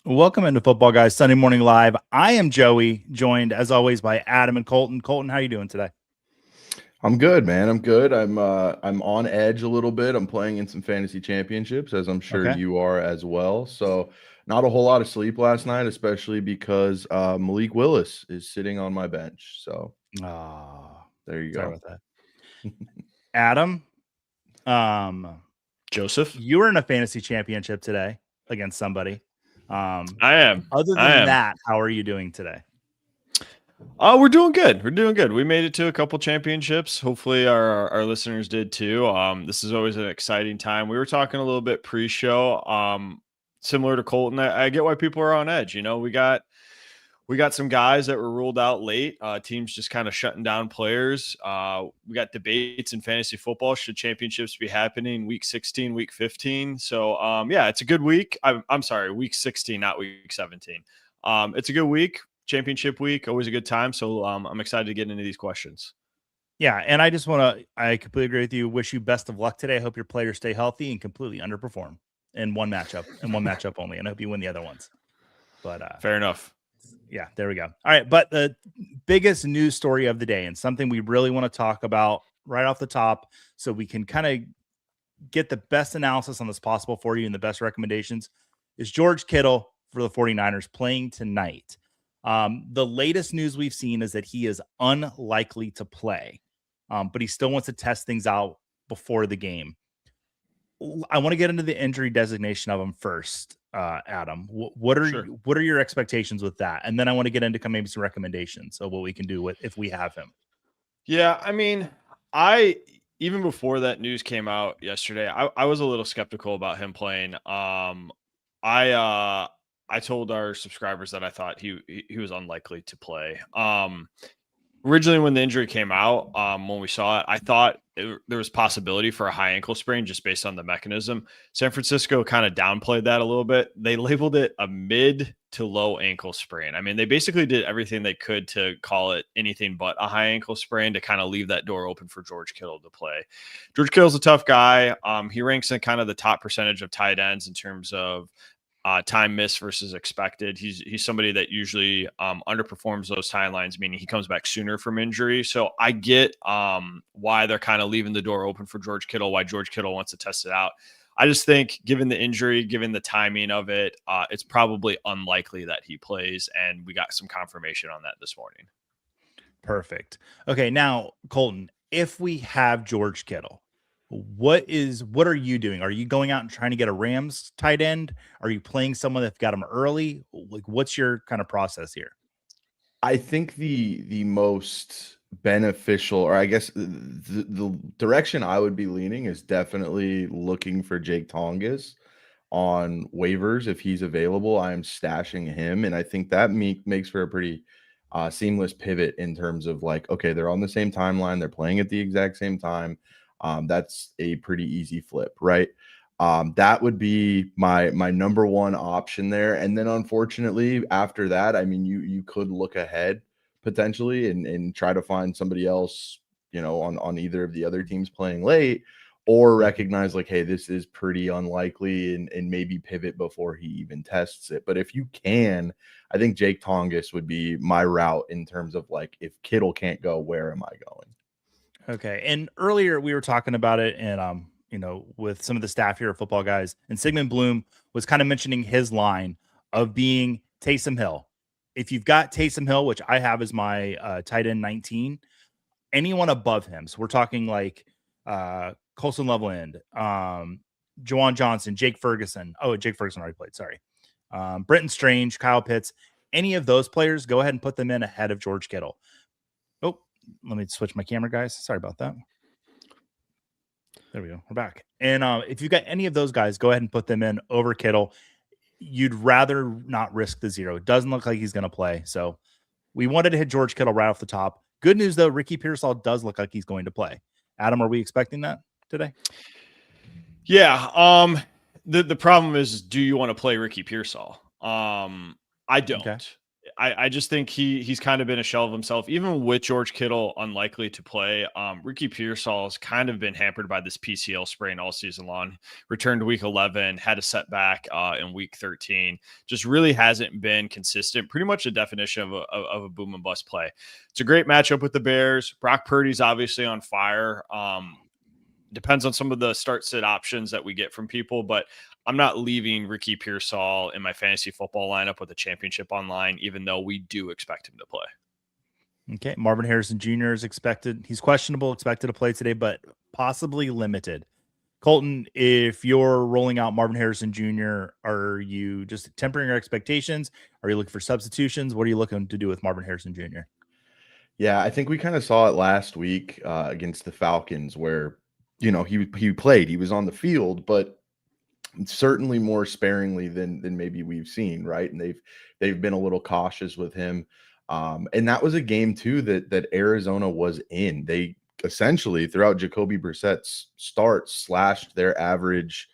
Welcome into Football Guys Sunday Morning Live. I am Joey, joined as always by Adam and Colton. Colton, how you doing today? I'm good, man. I'm good. I'm on edge a little bit. I'm playing in some fantasy championships, as I'm sure Okay. you are as well. So not a whole lot of sleep last night, especially because Malik Willis is sitting on my bench. So Oh, there you sorry go. about that. Adam, um, Joseph? you were in a fantasy championship today against somebody. I am. Other I than am. that, how are you doing today? We're doing good. We're doing good. We made it to a couple championships. Hopefully our listeners did too. This is always an exciting time. We were talking a little bit pre-show. Similar to Colton, I get why people are on edge. You know, we got some guys that were ruled out late. Teams just kind of shutting down players. We got debates in fantasy football. Should championships be happening week 16, week 15? So yeah, it's a good week. I'm sorry, week 16, not week 17. It's a good week. Championship week, always a good time. So I'm excited to get into these questions. Yeah, and I completely agree with you. Wish you best of luck today. I hope your players stay healthy and completely underperform in one matchup only. And I hope you win the other ones. But Fair enough. yeah, there we go. All right. But the biggest news story of the day and something we really want to talk about right off the top so we can kind of get the best analysis on this possible for you and the best recommendations is George Kittle for the 49ers playing tonight. The latest news we've seen is that he is unlikely to play, but he still wants to test things out before the game. I want to get into the injury designation of him first, Adam. What are your expectations with that? And then I want to get into maybe some recommendations of what we can do with if we have him. Yeah, I mean, even before that news came out yesterday, I was a little skeptical about him playing. I told our subscribers that I thought he was unlikely to play. Originally when the injury came out, when we saw it, I thought there was possibility for a high ankle sprain just based on the mechanism. San Francisco kind of downplayed that a little bit. They labeled it a mid to low ankle sprain. I mean, they basically did everything they could to call it anything but a high ankle sprain to kind of leave that door open for George Kittle to play. George Kittle's a tough guy. He ranks in kind of the top percentage of tight ends in terms of time missed versus expected. He's somebody that usually underperforms those timelines, meaning he comes back sooner from injury. So I get why they're kind of leaving the door open for George Kittle, why George Kittle wants to test it out. I just think given the injury, given the timing of it, it's probably unlikely that he plays. And we got some confirmation on that this morning. Perfect. Okay, now Colton, if we have George Kittle, what are you doing? Are you going out and trying to get a Rams tight end? Are you playing someone that got him early? Like, what's your kind of process here? I think the most beneficial, or I guess the direction I would be leaning is definitely looking for Jake Tongas on waivers if he's available. I am stashing him, and I think that makes for a pretty seamless pivot in terms of like, okay, they're on the same timeline, they're playing at the exact same time. That's a pretty easy flip, right? That would be my number one option there. And then unfortunately, after that, I mean, you could look ahead potentially and try to find somebody else, you know, on either of the other teams playing late, or recognize like, hey, this is pretty unlikely and maybe pivot before he even tests it. But if you can, I think Jake Tongas would be my route in terms of like, if Kittle can't go, where am I going? Okay. And earlier we were talking about it and with some of the staff here at Football Guys, and Sigmund Bloom was kind of mentioning his line of being Taysom Hill. If you've got Taysom Hill, which I have as my tight end 19, anyone above him. So we're talking like Colson Loveland, Juwan Johnson, Jake Ferguson. Oh, Jake Ferguson already played. Sorry. Brenton Strange, Kyle Pitts, any of those players, go ahead and put them in ahead of George Kittle. Oh, let me switch my camera, guys. Sorry about that. There we go. We're back. And if you've got any of those guys, go ahead and put them in over Kittle. You'd rather not risk the zero. It doesn't look like he's going to play. So we wanted to hit George Kittle right off the top. Good news, though, Ricky Pearsall does look like he's going to play. Adam, are we expecting that today? Yeah. The problem is, do you want to play Ricky Pearsall? I don't. Okay. I just think he's kind of been a shell of himself, even with George Kittle unlikely to play. Ricky Pearsall has kind of been hampered by this PCL sprain all season long. Returned week 11, had a setback in week 13. Just really hasn't been consistent. Pretty much a definition of a boom and bust play. It's a great matchup with the Bears. Brock Purdy's obviously on fire. Depends on some of the start-sit options that we get from people, but I'm not leaving Ricky Pearsall in my fantasy football lineup with a championship online, even though we do expect him to play. Okay. Marvin Harrison Jr. is expected. He's questionable, expected to play today, but possibly limited. Colton, if you're rolling out Marvin Harrison Jr., are you just tempering your expectations? Are you looking for substitutions? What are you looking to do with Marvin Harrison Jr.? Yeah, I think we kind of saw it last week against the Falcons where, he played, he was on the field, but certainly more sparingly than maybe we've seen, right? And they've been a little cautious with him. And that was a game too that Arizona was in. They essentially throughout Jacoby Brissett's start slashed their average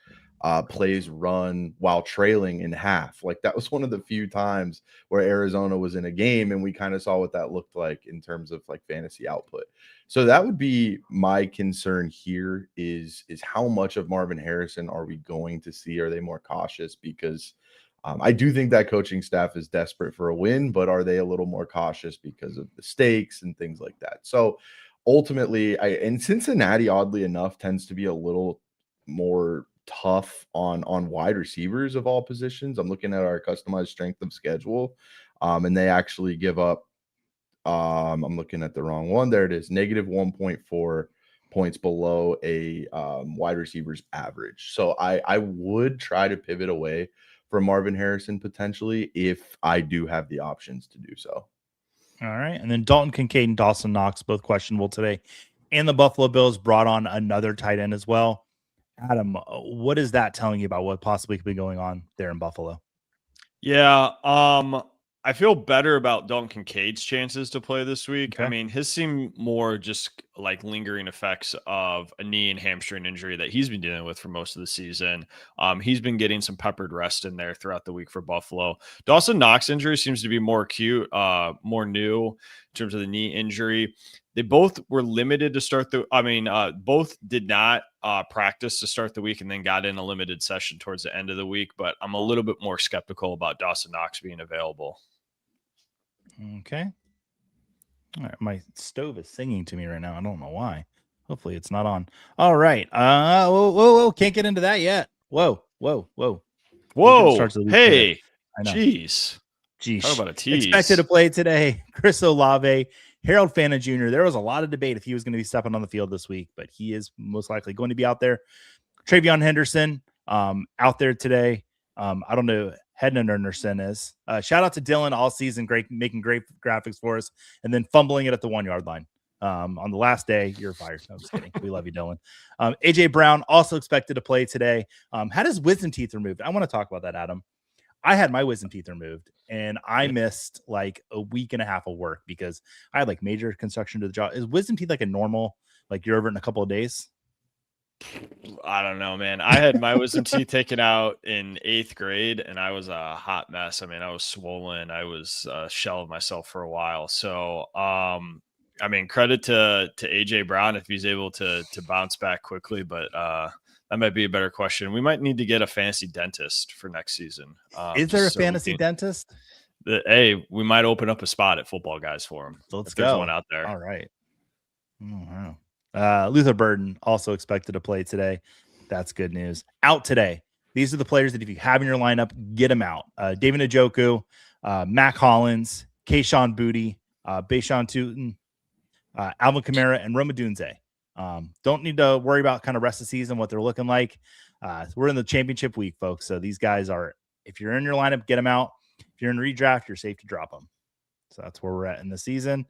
plays run while trailing in half. Like that was one of the few times where Arizona was in a game and we kind of saw what that looked like in terms of like fantasy output. So that would be my concern here is how much of Marvin Harrison are we going to see? Are they more cautious? Because I do think that coaching staff is desperate for a win, but are they a little more cautious because of the stakes and things like that? So ultimately, and Cincinnati, oddly enough, tends to be a little more tough on wide receivers of all positions. I'm looking at our customized strength of schedule, and they actually give up. I'm looking at the wrong one. There it is, negative 1.4 points below a wide receiver's average. So I would try to pivot away from Marvin Harrison potentially if I do have the options to do so. All right. And then Dalton Kincaid and Dawson Knox, both questionable today. And the Buffalo Bills brought on another tight end as well. Adam, what is that telling you about what possibly could be going on there in Buffalo? Yeah. I feel better about Dalton Kincaid's chances to play this week. Okay. I mean, his seem more just like lingering effects of a knee and hamstring injury that he's been dealing with for most of the season. He's been getting some peppered rest in there throughout the week for Buffalo. Dawson Knox injury seems to be more acute, more new in terms of the knee injury. They both were limited to start both did not practice to start the week and then got in a limited session towards the end of the week. But I'm a little bit more skeptical about Dawson Knox being available. Okay. All right. My stove is singing to me right now. I don't know why. Hopefully it's not on. All right. Whoa. Can't get into that yet. Whoa. Hey. I know. Jeez. Talk about a tease. Expected to play today. Chris Olave, Harold Fanta Jr. There was a lot of debate if he was going to be stepping on the field this week, but he is most likely going to be out there. Travion Henderson out there today. I don't know. Henderson is. Shout out to Dylan all season, making great graphics for us, and then fumbling it at the 1 yard line. On the last day, you're fired. No, I'm just kidding. We love you, Dylan. AJ Brown also expected to play today. Had his wisdom teeth removed. I want to talk about that, Adam. I had my wisdom teeth removed and I missed like a week and a half of work because I had like major construction to the jaw. Is wisdom teeth like a normal, like you're over it in a couple of days? I don't know, man. I had my wisdom teeth taken out in 8th grade and I was a hot mess. I mean, I was swollen. I was a shell of myself for a while. So, I mean, credit to AJ Brown if he's able to bounce back quickly, but that might be a better question. We might need to get a fantasy dentist for next season. Is there a fantasy dentist? Hey, we might open up a spot at Football Guys for him. Let's go. There's one out there. All right. Oh, wow. Luther Burden also expected to play today. That's good news. Out today. These are the players that if you have in your lineup, get them out. David Njoku, Mac Hollins, Kayshawn Booty, Bayshawn Tootin, Alvin Kamara, and Roma Dunze. Don't need to worry about kind of rest of the season, what they're looking like. We're in the championship week, folks. So these guys are, if you're in your lineup, get them out. If you're in redraft, you're safe to drop them. So that's where we're at in the season.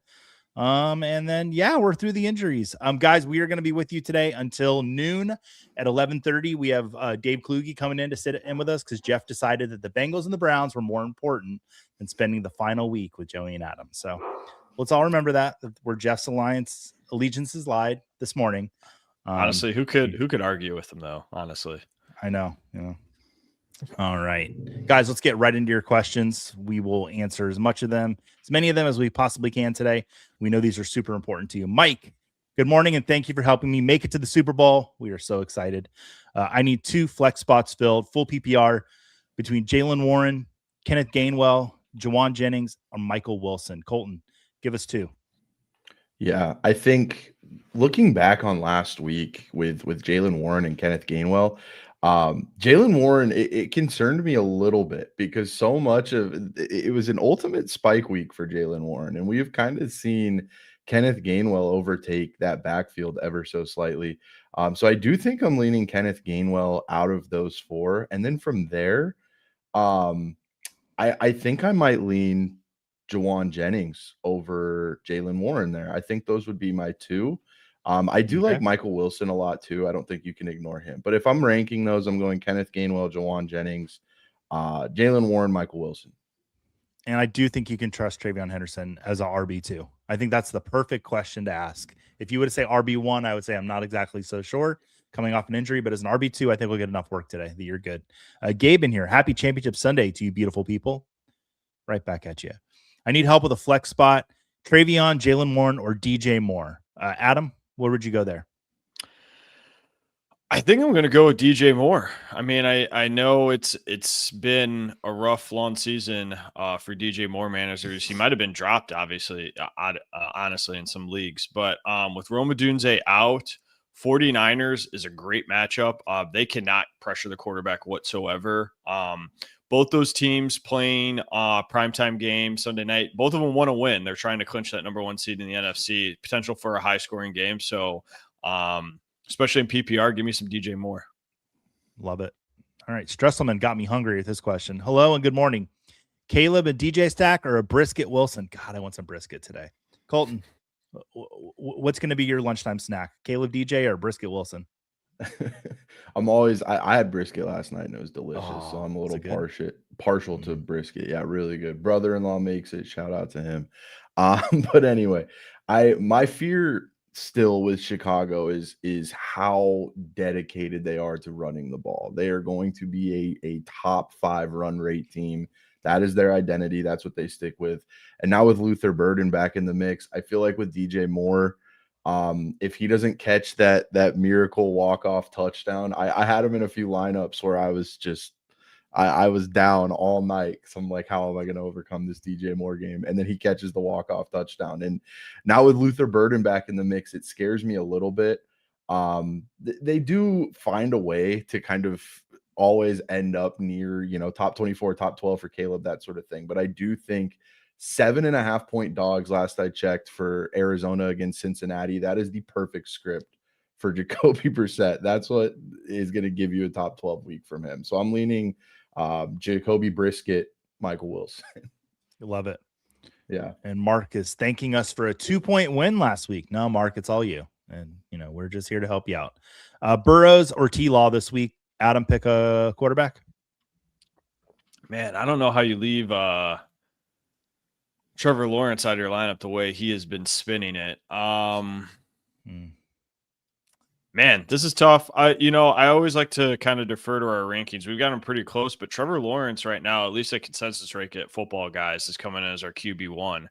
And then, we're through the injuries. Guys, we are going to be with you today until noon at 11:30. We have Dave Kluge coming in to sit in with us because Jeff decided that the Bengals and the Browns were more important than spending the final week with Joey and Adam. So let's all remember that where Jeff's allegiances lied this morning. Honestly, who could argue with them though? Honestly, I know, All right, guys, let's get right into your questions. We will answer as many of them as we possibly can today. We know these are super important to you. Mike, good morning, and thank you for helping me make it to the Super Bowl. We are so excited. I need 2 flex spots filled, full PPR, between Jalen Warren, Kenneth Gainwell, Jawan Jennings, or Michael Wilson. Colton, give us 2. Yeah, I think looking back on last week with Jalen Warren and Kenneth Gainwell, Jalen Warren, it concerned me a little bit because so much of it was an ultimate spike week for Jalen Warren, and we have kind of seen Kenneth Gainwell overtake that backfield ever so slightly. So I do think I'm leaning Kenneth Gainwell out of those 4, and then from there, um, I think I might lean Jawan Jennings over Jalen Warren there. I think those would be my 2. I do like Michael Wilson a lot too. I don't think you can ignore him. But if I'm ranking those, I'm going Kenneth Gainwell, Jawan Jennings, Jalen Warren, Michael Wilson. And I do think you can trust Travion Henderson as a RB2. I think that's the perfect question to ask. If you would say RB1, I would say I'm not exactly so sure coming off an injury, but as an RB2, I think we'll get enough work today that you're good. Gabe in here. Happy Championship Sunday to you, beautiful people. Right back at you. I need help with a flex spot. Travion, Jalen Warren, or DJ Moore. Adam, where would you go there? I think I'm going to go with DJ Moore. I mean, I know it's been a rough, long season for DJ Moore managers. He might have been dropped, obviously, honestly, in some leagues. But with Roma Dunze out, 49ers is a great matchup. They cannot pressure the quarterback whatsoever. Both those teams playing primetime game Sunday night, both of them want to win. They're trying to clinch that number 1 seed in the NFC, potential for a high-scoring game. So, especially in PPR, give me some DJ Moore. Love it. All right. Stresselman got me hungry with this question. Hello and good morning. Caleb and DJ Stack or a brisket Wilson? God, I want some brisket today. Colton, what's going to be your lunchtime snack? Caleb DJ or brisket Wilson? I had brisket last night and it was delicious. So I'm a little partial to brisket. Yeah, really good. Brother-in-law makes it. Shout out to him. But anyway, my fear still with Chicago is how dedicated they are to running the ball. They are going to be a top 5 run rate team. That is their identity. That's what they stick with. And now with Luther Burden back in the mix, I feel like with DJ Moore, if he doesn't catch that miracle walk-off touchdown, I had him in a few lineups where I was just I was down all night. So I'm like, how am I going to overcome this DJ Moore game? And then he catches the walk-off touchdown. And now with Luther Burden back in the mix, it scares me a little bit. They do find a way to kind of always end up near, top 24, top 12 for Caleb, that sort of thing. But I do think 7.5-point dogs last I checked for Arizona against Cincinnati. That is the perfect script for Jacoby Brissett. That's what is going to give you a top 12 week from him. So I'm leaning Jacoby Brisket, Michael Wilson. Love it. Yeah. And Mark is thanking us for a 2-point win last week. No, Mark, it's all you. And, we're just here to help you out. Burrows or T-Law this week? Adam, pick a quarterback. Man, I don't know how you leave Trevor Lawrence out of your lineup the way he has been spinning it. Man, this is tough. I always like to kind of defer to our rankings. We've got them pretty close, but Trevor Lawrence right now, at least at consensus rate at Football Guys, is coming in as our QB1.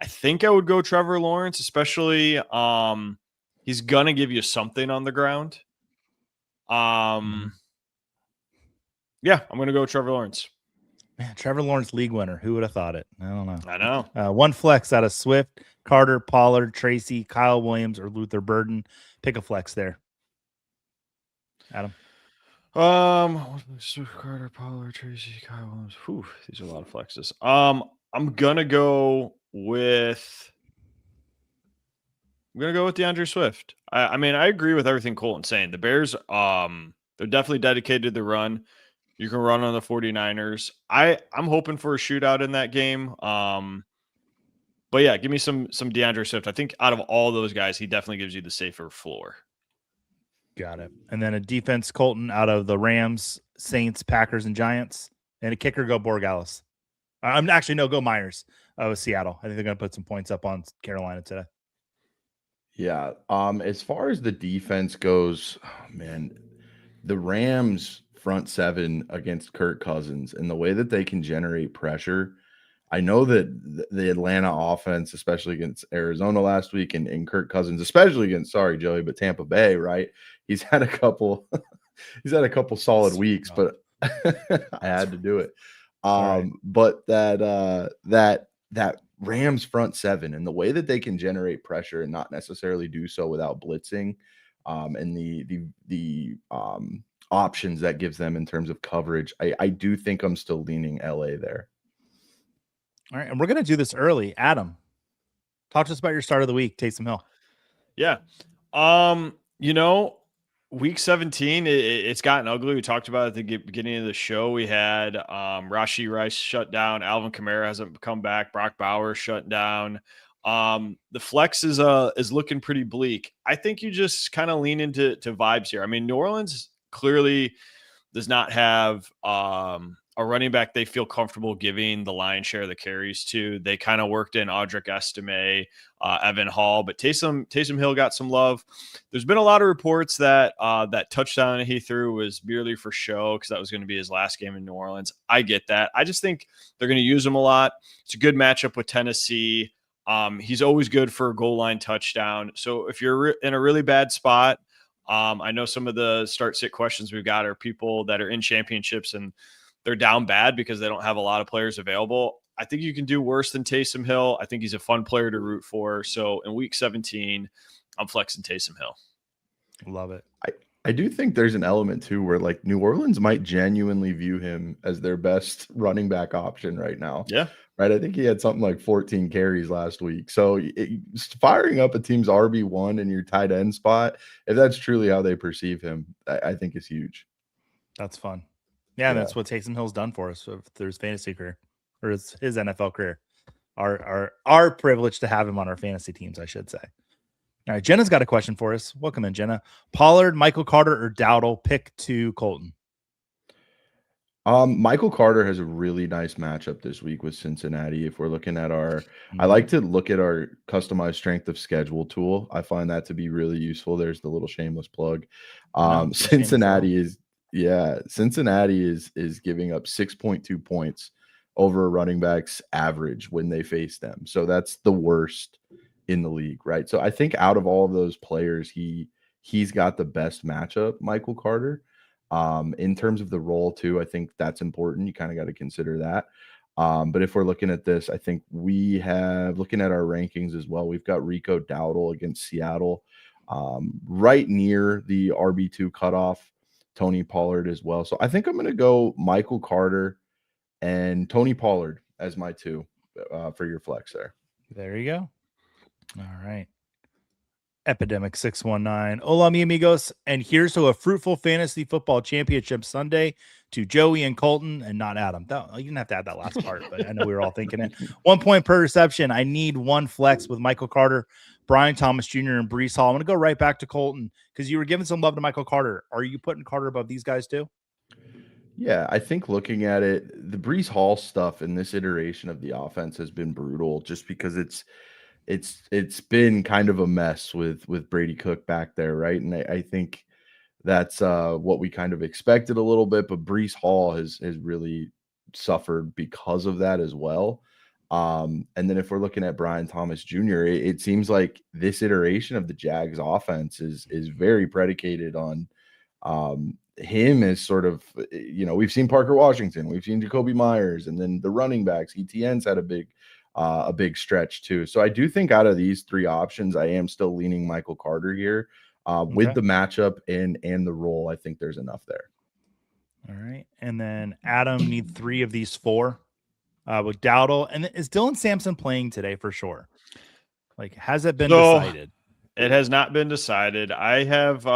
I think I would go Trevor Lawrence, especially he's going to give you something on the ground. Yeah, I'm going to go Trevor Lawrence. Man, Trevor Lawrence league winner. Who would have thought it? I don't know. I know. One flex out of Swift, Carter, Pollard, Tracy, Kyle Williams, or Luther Burden. Pick a flex there. Adam. Swift, Carter, Pollard, Tracy, Kyle Williams. Whew, these are a lot of flexes. I'm gonna go with DeAndre Swift. I mean, I agree with everything Colton's saying. The Bears, they're definitely dedicated to the run. You can run on the 49ers. I'm hoping for a shootout in that game. But yeah, give me some DeAndre Swift. I think out of all those guys, he definitely gives you the safer floor. Got it. And then a defense, Colton, out of the Rams, Saints, Packers, and Giants. And a kicker, go Borregales. Go Myers with Seattle. I think they're going to put some points up on Carolina today. Yeah. As far as the defense goes, the Rams front seven against Kirk Cousins and the way that they can generate pressure. I know that the Atlanta offense, especially against Arizona last week, and Kirk Cousins, especially against, sorry, Joey, but Tampa Bay, right? He's had a couple solid weeks, but I had to do it. But that Rams front seven and the way that they can generate pressure and not necessarily do so without blitzing, and the options that gives them in terms of coverage, I do think I'm still leaning LA there. All right, and we're gonna do this early. Adam, talk to us about your start of the week, Taysom Hill. Yeah. Week 17, it's gotten ugly. We talked about it at the beginning of the show. We had Rashee Rice shut down. Alvin Kamara hasn't come back. Brock Bowers shut down. The flex is looking pretty bleak. I think you just kind of lean into vibes here. I mean, New Orleans clearly does not have a running back they feel comfortable giving the lion's share of the carries to. They kind of worked in Audric Estime, Evan Hall, but Taysom Hill got some love. There's been a lot of reports that that touchdown he threw was merely for show because that was going to be his last game in New Orleans. I get that. I just think they're going to use him a lot. It's a good matchup with Tennessee. He's always good for a goal line touchdown. So if you're in a really bad spot, I know some of the start-sit questions we've got are people that are in championships and they're down bad because they don't have a lot of players available. I think you can do worse than Taysom Hill. I think he's a fun player to root for. So in week 17, I'm flexing Taysom Hill. Love it. I do think there's an element too where like New Orleans might genuinely view him as their best running back option right now. Yeah. Right. I think he had something like 14 carries last week. So firing up a team's RB1 in your tight end spot, if that's truly how they perceive him, I think is huge. That's fun. Yeah, and that's what Taysom Hill's done for us through his fantasy career or his NFL career. Our privilege to have him on our fantasy teams, I should say. All right, Jenna's got a question for us. Welcome in, Jenna. Pollard, Michael Carter, or Dowdle? Pick two, Colton. Michael Carter has a really nice matchup this week with Cincinnati. If we're looking at I like to look at our customized strength of schedule tool. I find that to be really useful. There's the little shameless plug. Cincinnati is giving up 6.2 points over a running back's average when they face them. So that's the worst in the league, right? So I think out of all of those players, he's got the best matchup, Michael Carter. In terms of the role too, I think that's important. You kind of got to consider that. But if we're looking at this, I think looking at our rankings as well, we've got Rico Dowdle against Seattle, right near the RB2 cutoff, Tony Pollard as well. So I think I'm going to go Michael Carter and Tony Pollard as my two for your flex there. There you go. All right. Epidemic 619. Hola, mi amigos. And here's to a fruitful fantasy football championship Sunday to Joey and Colton and not Adam. You didn't have to add that last part, but I know we were all thinking it. 1 point per reception. I need one flex with Michael Carter, Brian Thomas Jr., and Breece Hall. I'm going to go right back to Colton because you were giving some love to Michael Carter. Are you putting Carter above these guys too? Yeah, I think looking at it, the Breece Hall stuff in this iteration of the offense has been brutal just because it's been kind of a mess with Brady Cook back there, right? And I think that's what we kind of expected a little bit, but Breece Hall has really suffered because of that as well. And then if we're looking at Brian Thomas Jr., it seems like this iteration of the Jags offense is very predicated on him as sort of, we've seen Parker Washington, we've seen Jacoby Myers, and then the running backs. ETN's had a big stretch too. So I do think out of these three options, I am still leaning Michael Carter here. With the matchup and the role, I think there's enough there. All right. And then Adam need three of these four with Dowdle. And is Dylan Sampson playing today for sure? Like, has it been decided? It has not been decided. I have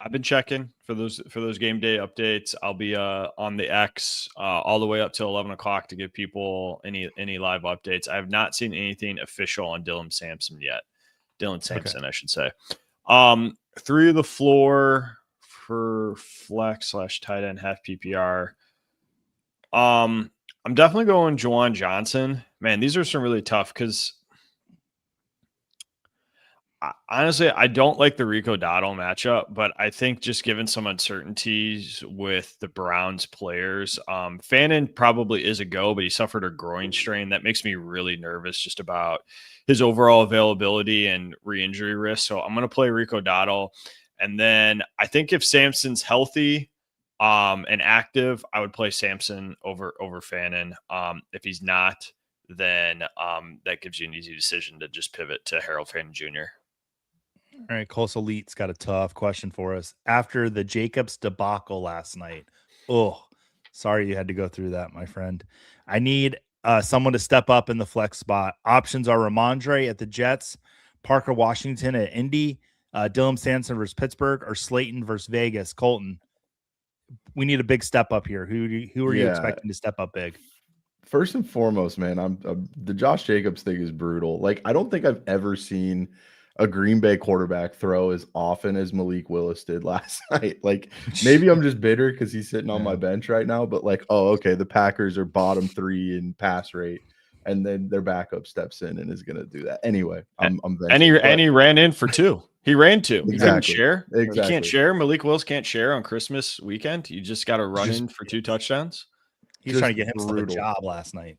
I've been checking for those game day updates. I'll be on the X all the way up till 11 o'clock to give people any live updates. I have not seen anything official on Dylan Sampson yet. I should say. Three of the floor for flex / tight end half PPR. I'm definitely going Juwan Johnson. Man, these are some really tough because Honestly, I don't like the Rico Dottle matchup, but I think just given some uncertainties with the Browns players, Fannin probably is a go, but he suffered a groin strain. That makes me really nervous just about his overall availability and re-injury risk. So I'm going to play Rico Dottle. And then I think if Sampson's healthy and active, I would play Sampson over Fannin. If he's not, then that gives you an easy decision to just pivot to Harold Fannin Jr. All right, Coastal Elite's got a tough question for us. After the Jacobs debacle last night, sorry you had to go through that, my friend. I need someone to step up in the flex spot. Options are Ramondre at the Jets, Parker Washington at Indy, Dylan Sampson versus Pittsburgh, or Slayton versus Vegas. Colton, we need a big step up here. Who are you expecting to step up big? First and foremost, man, I'm the Josh Jacobs thing is brutal. Like, I don't think I've ever seen a Green Bay quarterback throw as often as Malik Willis did last night. Like, maybe I'm just bitter because he's sitting on my bench right now, but like, oh, okay, the Packers are bottom 3 in pass rate, and then their backup steps in and is going to do that anyway. I'm and he ran in for 2. He ran 2. Exactly. He couldn't share. Exactly. You can't share. Malik Willis can't share on Christmas weekend. You just got to run in for 2 touchdowns. He's trying to get himself a job last night.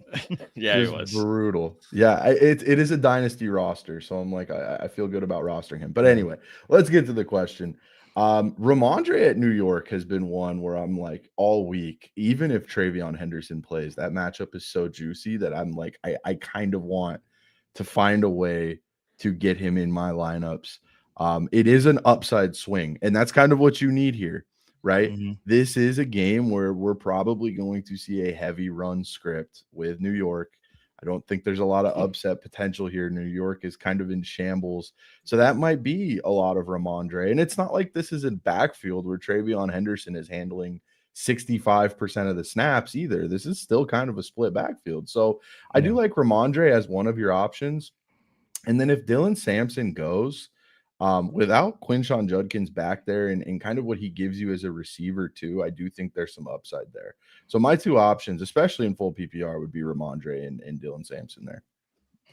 Yeah, it was brutal. Yeah, it is a dynasty roster, so I'm like, I feel good about rostering him. But anyway, let's get to the question. Ramondre at New York has been one where I'm like, all week, even if Travion Henderson plays, that matchup is so juicy that I'm like, I kind of want to find a way to get him in my lineups. It is an upside swing, and that's kind of what you need here. Right. Mm-hmm. This is a game where we're probably going to see a heavy run script with New York. I don't think there's a lot of upset potential here. New York is kind of in shambles. So that might be a lot of Ramondre. And it's not like this is a backfield where Travion Henderson is handling 65% of the snaps either. This is still kind of a split backfield. So I do like Ramondre as one of your options. And then if Dylan Sampson goes, without Quinshon Judkins back there and kind of what he gives you as a receiver too, I do think there's some upside there. So my 2 options, especially in full PPR, would be Ramondre and Dylan Sampson there.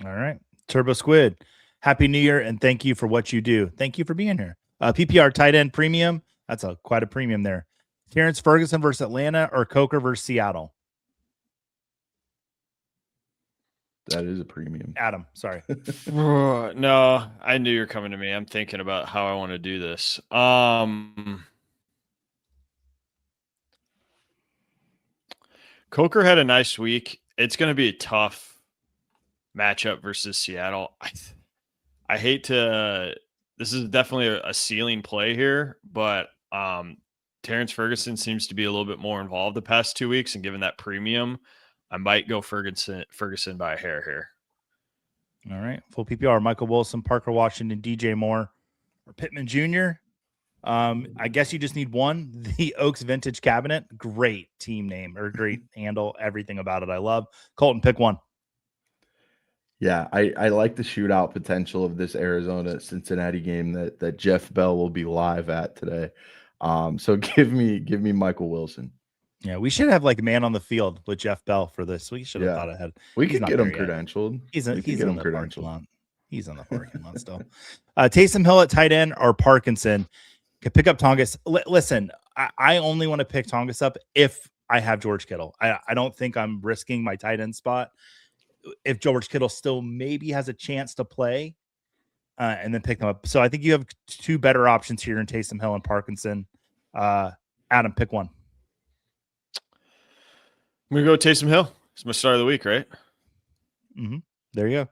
All right. Turbo Squid, Happy New Year, and thank you for what you do. Thank you for being here. PPR tight end premium. That's quite a premium there. Terrence Ferguson versus Atlanta or Coker versus Seattle? That is a premium. Adam, sorry. No, I knew you were coming to me. I'm thinking about how I want to do this. Coker had a nice week. It's going to be a tough matchup versus Seattle. I hate to – this is definitely a ceiling play here, but Terrence Ferguson seems to be a little bit more involved the past 2 weeks, and given that premium – I might go Ferguson by a hair here. All right. Full PPR, Michael Wilson, Parker Washington, DJ Moore, or Pittman Jr. I guess you just need one. The Oaks Vintage Cabinet. Great team name or great handle. Everything about it I love. Colton, pick one. Yeah, I like the shootout potential of this Arizona-Cincinnati game that Jeff Bell will be live at today. So give me Michael Wilson. Yeah, we should have like man on the field with Jeff Bell for this. We should have thought ahead. We could get him credentialed. He's in the parking lot. He's on the parking lot still. Taysom Hill at tight end or Parkinson. Could pick up Tongas. Listen, I only want to pick Tongas up if I have George Kittle. I don't think I'm risking my tight end spot. If George Kittle still maybe has a chance to play, and then pick them up. So I think you have 2 better options here in Taysom Hill and Parkinson. Adam, pick one. I'm going to go Taysom Hill. It's my start of the week, right? Mm-hmm. There you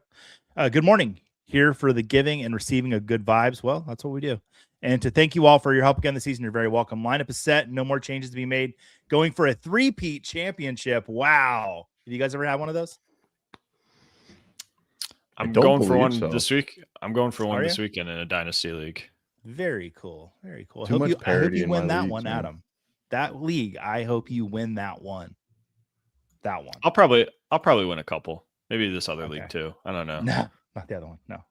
go. Good morning. Here for the giving and receiving of good vibes. Well, that's what we do. And to thank you all for your help again this season. You're very welcome. Lineup is set. No more changes to be made. Going for a 3-peat championship. Wow. Have you guys ever had one of those? I'm going for one this week. I'm going for one this weekend in a dynasty league. Very cool. Very cool. I hope you win that one, Adam. That league. I hope you win that one. That one. I'll probably win a couple. Maybe this other league too. I don't know. No, not the other one. No.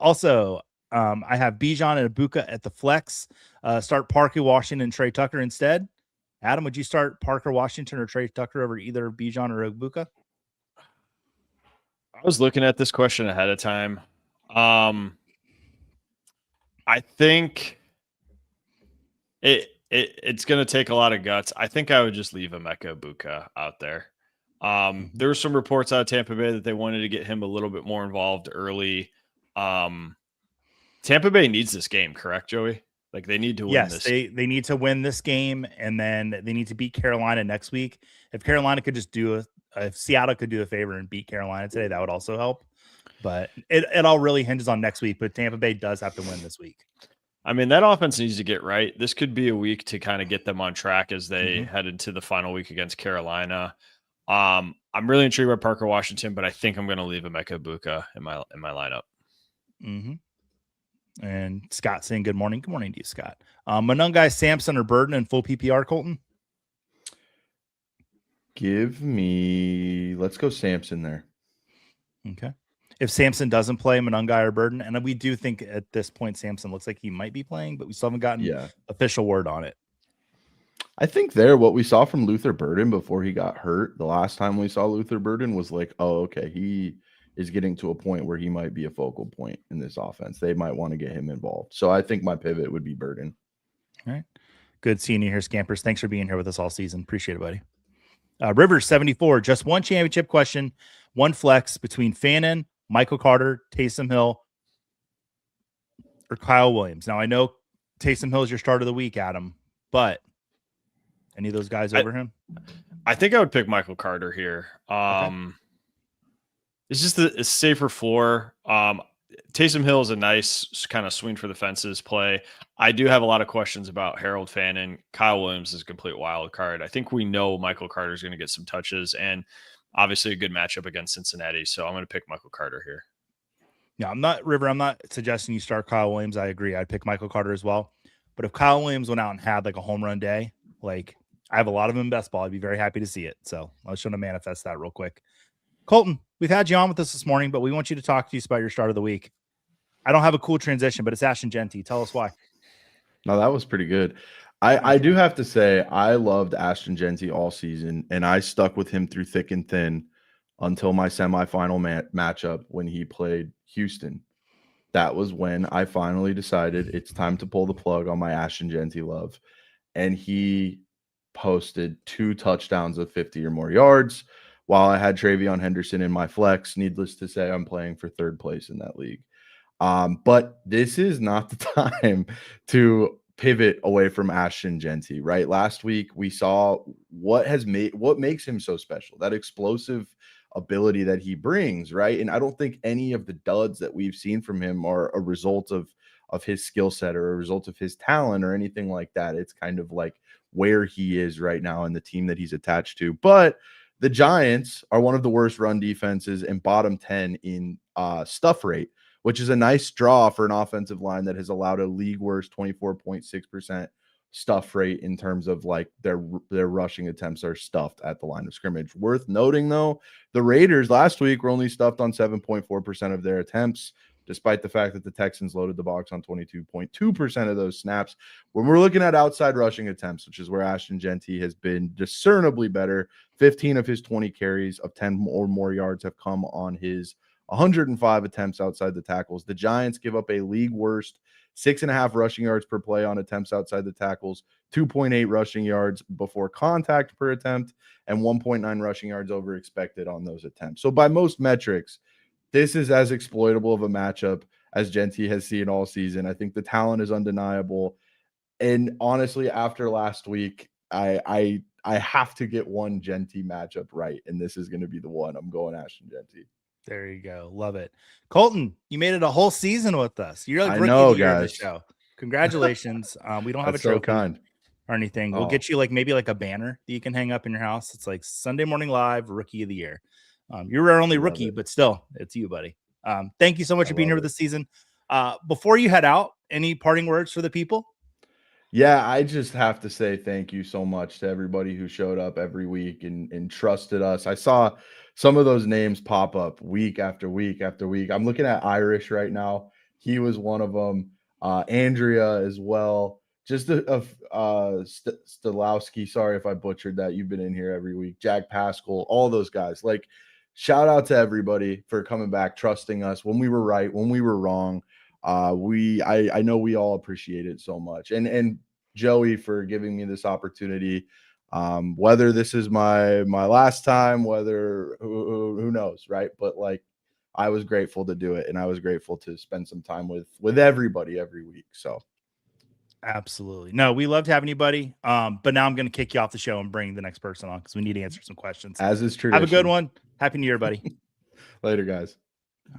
Also, I have Bijan and Ibuka at the flex. Start Parker Washington and Trey Tucker instead. Adam, would you start Parker Washington or Trey Tucker over either Bijan or Ibuka? I was looking at this question ahead of time. I think it's going to take a lot of guts. I think I would just leave Emeka Buka out there. There were some reports out of Tampa Bay that they wanted to get him a little bit more involved early. Tampa Bay needs this game, correct, Joey? Like they need to win this. They need to win this game, and then they need to beat Carolina next week. If Carolina could just if Seattle could do a favor and beat Carolina today, that would also help. But it all really hinges on next week. But Tampa Bay does have to win this week. I mean, that offense needs to get right. This could be a week to kind of get them on track as they head into the final week against Carolina. I'm really intrigued by Parker Washington, but I think I'm going to leave Emeka Buka in my lineup. And Scott saying good morning. Good morning to you, Scott. Monungai, Sampson, or Burden in full PPR, Colton? Let's go Sampson there. Okay. If Sampson doesn't play, Monungai or Burden, and we do think at this point Sampson looks like he might be playing, but we still haven't gotten official word on it. I think what we saw from Luther Burden before he got hurt, the last time we saw Luther Burden was like, oh, okay, he is getting to a point where he might be a focal point in this offense. They might want to get him involved. So I think my pivot would be Burden. All right. Good seeing you here, Scampers. Thanks for being here with us all season. Appreciate it, buddy. Rivers 74, just one championship question, one flex between Fannin, Michael Carter, Taysom Hill, or Kyle Williams. Now, I know Taysom Hill is your start of the week, Adam, but any of those guys over him? I think I would pick Michael Carter here. Okay. It's just a safer floor. Taysom Hill is a nice kind of swing for the fences play. I do have a lot of questions about Harold Fannin. Kyle Williams is a complete wild card. I think we know Michael Carter is going to get some touches and obviously a good matchup against Cincinnati. So I'm going to pick Michael Carter here. Yeah, I'm not suggesting you start Kyle Williams. I agree. I'd pick Michael Carter as well. But if Kyle Williams went out and had like a home run day, like I have a lot of them in best ball, I'd be very happy to see it. So I was trying to manifest that real quick. Colton, we've had you on with us this morning, but we want you to talk to us about your start of the week. I don't have a cool transition, but it's Ashton Genty. Tell us why. No, that was pretty good. I do have to say I loved Ashton Genty all season, and I stuck with him through thick and thin until my semifinal matchup when he played Houston. That was when I finally decided it's time to pull the plug on my Ashton Genty love. And he posted 2 touchdowns of 50 or more yards while I had Travion Henderson in my flex. Needless to say, I'm playing for 3rd place in that league. But this is not the time to pivot away from Ashton Genty, right? Last week we saw what makes him so special, that explosive ability that he brings, right? And I don't think any of the duds that we've seen from him are a result of his skill set or a result of his talent or anything like that. It's kind of like where he is right now and the team that he's attached to. But the Giants are one of the worst run defenses and bottom 10 in stuff rate, which is a nice draw for an offensive line that has allowed a league worst 24.6% stuff rate in terms of like their rushing attempts are stuffed at the line of scrimmage. Worth noting, though, the Raiders last week were only stuffed on 7.4% of their attempts, despite the fact that the Texans loaded the box on 22.2% of those snaps. When we're looking at outside rushing attempts, which is where Ashton Genty has been discernibly better, 15 of his 20 carries of 10 or more yards have come on his 105 attempts outside the tackles. The Giants give up a league worst 6.5 rushing yards per play on attempts outside the tackles, 2.8 rushing yards before contact per attempt, and 1.9 rushing yards over expected on those attempts. So by most metrics, this is as exploitable of a matchup as Genty has seen all season. I think the talent is undeniable. And honestly, after last week, I have to get one Genty matchup right, and this is going to be the one. I'm going Ashton Genty. There you go. Love it. Colton, you made it a whole season with us. You're like rookie of the year in the show. Congratulations. We don't have a trophy or anything. We'll get you maybe a banner that you can hang up in your house. It's like Sunday Morning Live, Rookie of the Year. You're our only rookie, but still, it's you, buddy. Thank you so much for being here with this season. Before you head out, any parting words for the people? Yeah, I just have to say thank you so much to everybody who showed up every week and trusted us. I saw some of those names pop up week after week after week. I'm looking at Irish right now. He was one of them. Andrea as well. Just Stilowski. Sorry if I butchered that. You've been in here every week. Jack Pascal, all those guys. Shout out to everybody for coming back, trusting us when we were right, when we were wrong. I know we all appreciate it so much, and Joey for giving me this opportunity. Whether this is my last time, whether who knows, right? But like, I was grateful to do it, and I was grateful to spend some time with everybody every week. So Absolutely. No, we loved having you, buddy. But now I'm going to kick you off the show and bring the next person on because we need to answer some questions. as is tradition. Have a good one. Happy New Year, buddy. Later, guys.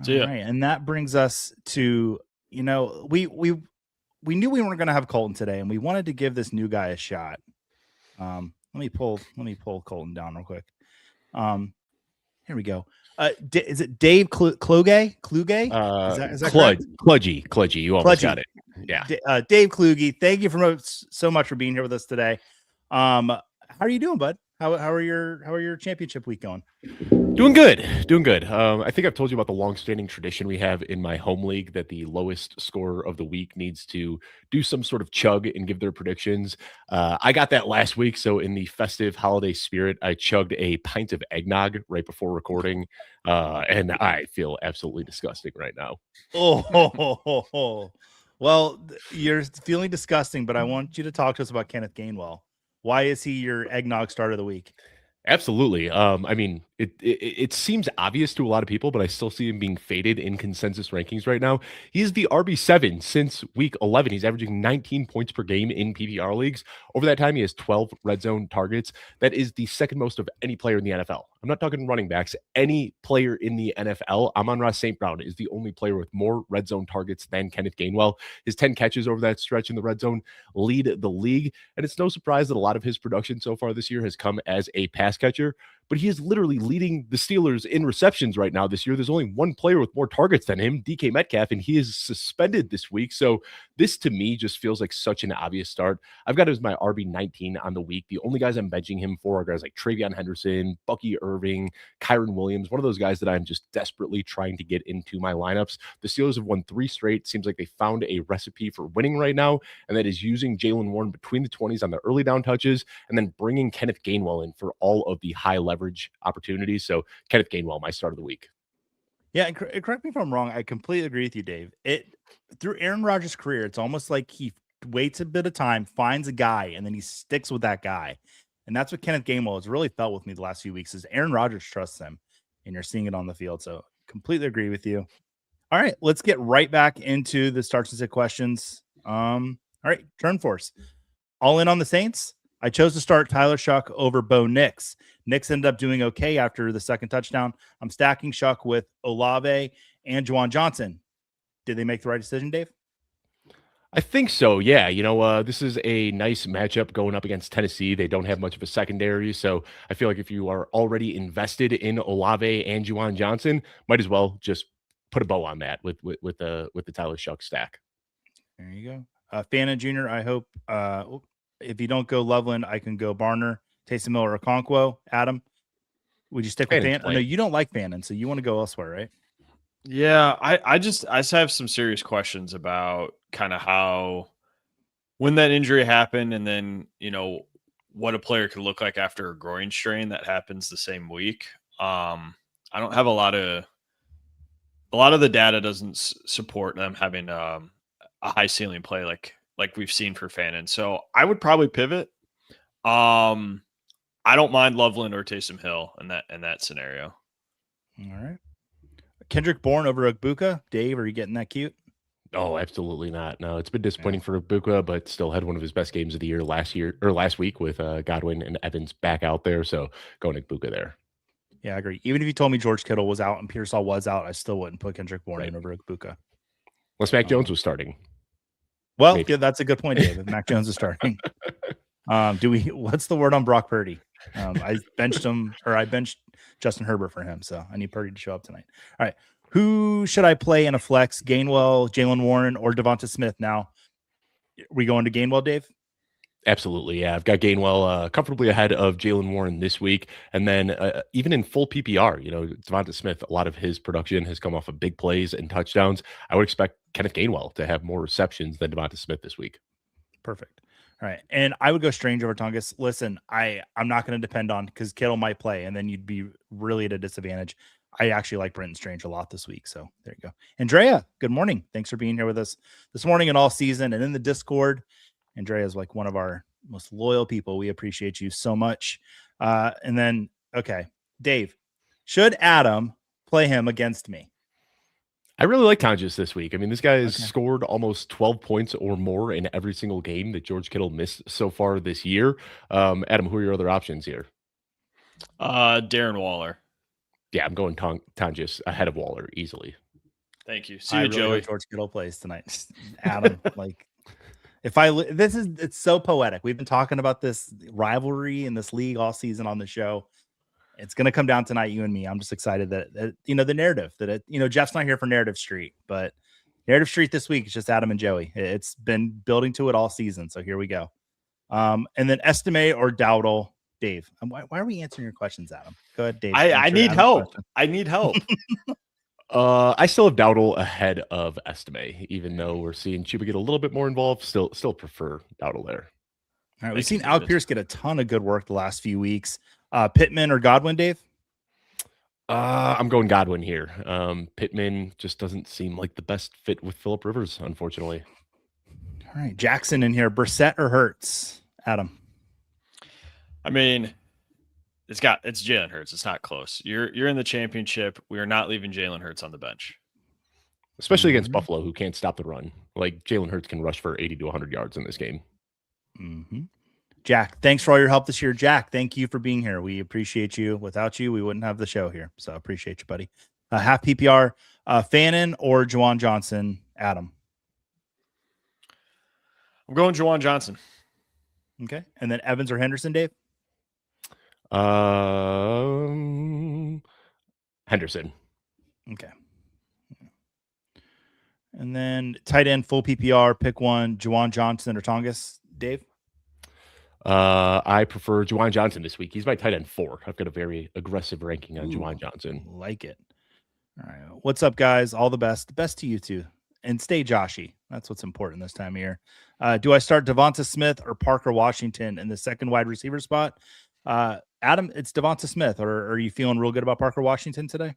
See ya. All right, and that brings us to, you know, we knew we weren't going to have Colton today, and we wanted to give this new guy a shot. Let me pull Colton down real quick. Here we go. Is it Dave Kluge? Is that correct? Kludgy. You almost got it. Yeah. Dave Kluge, thank you so much for being here with us today. How are you doing, bud? How are your championship week going? Doing good. I think I've told you about the long-standing tradition we have in my home league that the lowest scorer of the week needs to do some sort of chug and give their predictions. I got that last week, so in the festive holiday spirit, I chugged a pint of eggnog right before recording, and I feel absolutely disgusting right now. Well, you're feeling disgusting, but I want you to talk to us about Kenneth Gainwell. Why is he your eggnog start of the week? Absolutely. I mean, it seems obvious to a lot of people, but I still see him being faded in consensus rankings right now. He's the RB7 since week 11. He's averaging 19 points per game in PPR leagues. Over that time, he has 12 red zone targets. That is the second most of any player in the NFL. I'm not talking running backs. Any player in the NFL, Amon-Ra St. Brown is the only player with more red zone targets than Kenneth Gainwell. His 10 catches over that stretch in the red zone lead the league. And it's no surprise that a lot of his production so far this year has come as a pass catcher. But he is literally leading the Steelers in receptions right now this year. There's only one player with more targets than him, DK Metcalf, and he is suspended this week. So this, to me, just feels like such an obvious start. I've got him as my RB19 on the week. The only guys I'm benching him for are guys like Travion Henderson, Bucky Irving, Kyron Williams, one of those guys that I'm just desperately trying to get into my lineups. The Steelers have won 3 straight. Seems like they found a recipe for winning right now, and that is using Jaylen Warren between the 20s on the early down touches and then bringing Kenneth Gainwell in for all of the high leverage opportunities. So Kenneth Gainwell, my start of the week. Yeah, and correct me if I'm wrong. I completely agree with you, Dave. Through Aaron Rodgers' career, it's almost like he waits a bit of time, finds a guy, and then he sticks with that guy. And that's what Kenneth Gainwell has really felt with me the last few weeks is Aaron Rodgers trusts him, and you're seeing it on the field. So completely agree with you. All right, let's get right back into the starts and sit questions. All right, turn force. All in on the Saints. I chose to start Tyler Shuck over Bo Nix. Nix ended up doing okay after the second touchdown. I'm stacking Shuck with Olave and Juwan Johnson. Did they make the right decision, Dave? I think so, yeah. This is a nice matchup going up against Tennessee. They don't have much of a secondary, so I feel like if you are already invested in Olave and Juwan Johnson, might as well just put a bow on that with the Tyler Shuck stack. There you go. Fannin Jr., I hope if you don't go Loveland, I can go Barner, Taysom Miller, or Okonkwo. Adam, would you stick with Fannin? No, you don't like Fannin, so you want to go elsewhere, right? Yeah, I just have some serious questions about kind of how when that injury happened and then, what a player could look like after a groin strain that happens the same week. I don't have a lot of the data doesn't support them having a high ceiling play like we've seen for Fannin. So I would probably pivot. I don't mind Loveland or Taysom Hill in that scenario. All right. Kendrick Bourne over Ogbuka. Dave, are you getting that cute? Oh, absolutely not. No, it's been disappointing for Ogbuka, but still had one of his best games of the year last week with Godwin and Evans back out there. So going Ogbuka there. Yeah, I agree. Even if you told me George Kittle was out and Pearsall was out, I still wouldn't put Kendrick Bourne in over Ogbuka. Unless Mac Jones was starting. Well, yeah, that's a good point, Dave. If Mac Jones is starting. What's the word on Brock Purdy? I benched Justin Herbert for him, so I need Purdy to show up tonight. All right. Who should I play in a flex? Gainwell, Jaylen Warren, or Devonta Smith? Now, we going to Gainwell, Dave? Absolutely, yeah. I've got Gainwell comfortably ahead of Jaylen Warren this week. And then even in full PPR, Devonta Smith, a lot of his production has come off of big plays and touchdowns. I would expect Kenneth Gainwell to have more receptions than Devonta Smith this week. Perfect. All right. And I would go Strange over Tungus. Listen, I'm not going to depend on because Kittle might play, and then you'd be really at a disadvantage. I actually like Brenton Strange a lot this week. So there you go. Andrea, good morning. Thanks for being here with us this morning and all season and in the Discord. Andrea is like one of our most loyal people. We appreciate you so much. And then, okay, Dave, should Adam play him against me? I really like Tonjes this week. I mean, this guy has scored almost 12 points or more in every single game that George Kittle missed so far this year. Adam, who are your other options here? Darren Waller. Yeah, I'm going Tonjes ahead of Waller easily. Thank you. See you, Joey. George Kittle plays tonight. Adam, like, it's so poetic. We've been talking about this rivalry in this league all season on the show. It's going to come down tonight, you and me. I'm just excited that the narrative that Jeff's not here for Narrative Street, but Narrative Street this week is just Adam and Joey. It's been building to it all season. So here we go. And then estimate or Dowdle, Dave. Why are we answering your questions, Adam? Go ahead, Dave. I need help. I need help. I still have Dowdle ahead of Estime, even though we're seeing Chuba get a little bit more involved. Still prefer Dowdle there. All right, we've seen Alec Pierce get a ton of good work the last few weeks. Pittman or Godwin, Dave? I'm going Godwin here. Pittman just doesn't seem like the best fit with Phillip Rivers, unfortunately. All right, Jackson in here. Brissett or Hurts, Adam? I mean, it's Jalen Hurts. It's not close. You're in the championship. We are not leaving Jalen Hurts on the bench, especially against Buffalo, who can't stop the run. Like Jalen Hurts can rush for 80 to 100 yards in this game. Mm-hmm. Jack, thanks for all your help this year. Jack, thank you for being here. We appreciate you. Without you, we wouldn't have the show here. So appreciate you, buddy. Half PPR, Fannin or Juwan Johnson, Adam? I'm going Juwan Johnson. Okay. And then Evans or Henderson, Dave? Henderson. Okay. And then tight end, full PPR, pick one, Juwan Johnson or Tongas, Dave? I prefer Juwan Johnson this week. He's my tight end 4. I've got a very aggressive ranking on Juwan Johnson. Like it. All right. What's up, guys? All the best. The best to you too. And stay Joshy. That's what's important this time of year. Do I start Devonta Smith or Parker Washington in the second wide receiver spot? Adam, it's Devonta Smith. Or are you feeling real good about Parker Washington today?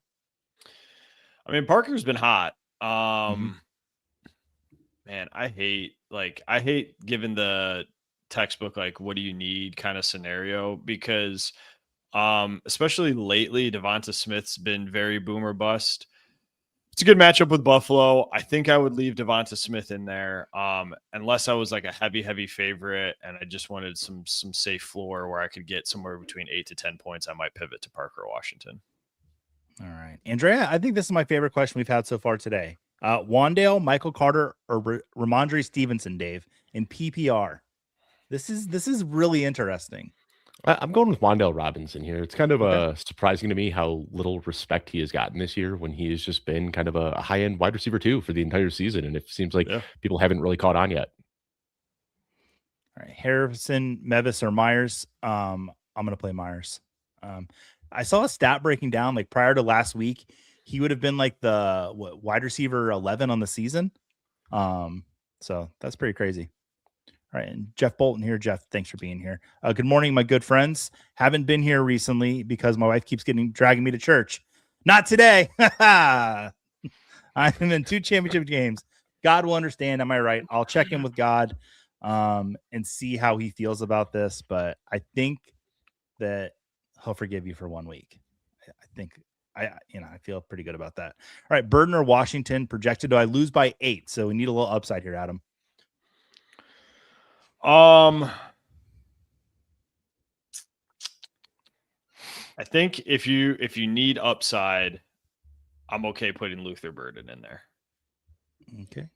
I mean, Parker's been hot. Man, I hate giving the textbook like what do you need kind of scenario, because especially lately Devonta Smith's been very boomer bust. It's a good matchup with Buffalo. I think I would leave Devonta Smith in there unless I was like a heavy favorite and I just wanted some safe floor where I could get somewhere between 8 to 10 points. I might pivot to Parker Washington. All right, Andrea, I think this is my favorite question we've had so far today. Wandale, Michael Carter, or Ramondre Stevenson, Dave, in PPR. This is really interesting. I'm going with Wandale Robinson here. It's kind of surprising to me how little respect he has gotten this year when he has just been kind of a high-end wide receiver too for the entire season, and it seems like people haven't really caught on yet. All right, Harrison, Mevis, or Myers. I'm going to play Myers. I saw a stat breaking down like prior to last week. He would have been like the wide receiver 11 on the season. So that's pretty crazy. All right, and Jeff Bolton here. Jeff, thanks for being here. Good morning, my good friends. Haven't been here recently because my wife keeps dragging me to church. Not today. I'm in 2 championship games. God will understand. Am I right? I'll check in with God and see how he feels about this. But I think that he'll forgive you for 1 week. I think I feel pretty good about that. All right, Burden or Washington projected. Do I lose by 8? So we need a little upside here, Adam. I think if you need upside, I'm okay putting Luther Burden in there. Okay.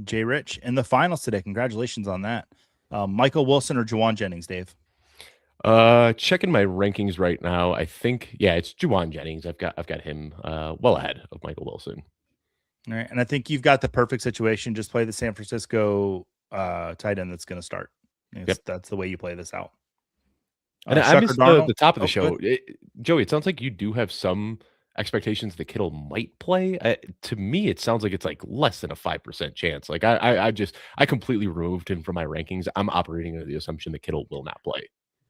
Jay Rich in the finals today. Congratulations on that. Michael Wilson or Juwan Jennings, Dave? Checking my rankings right now. I think, it's Juwan Jennings. I've got him well ahead of Michael Wilson. All right. And I think you've got the perfect situation. Just play the San Francisco tight end that's going to start. That's the way you play this out. And I missed the top of the show. Joey, it sounds like you do have some expectations that Kittle might play. To me, it sounds like it's like less than a 5% chance. Like I completely removed him from my rankings. I'm operating under the assumption that Kittle will not play.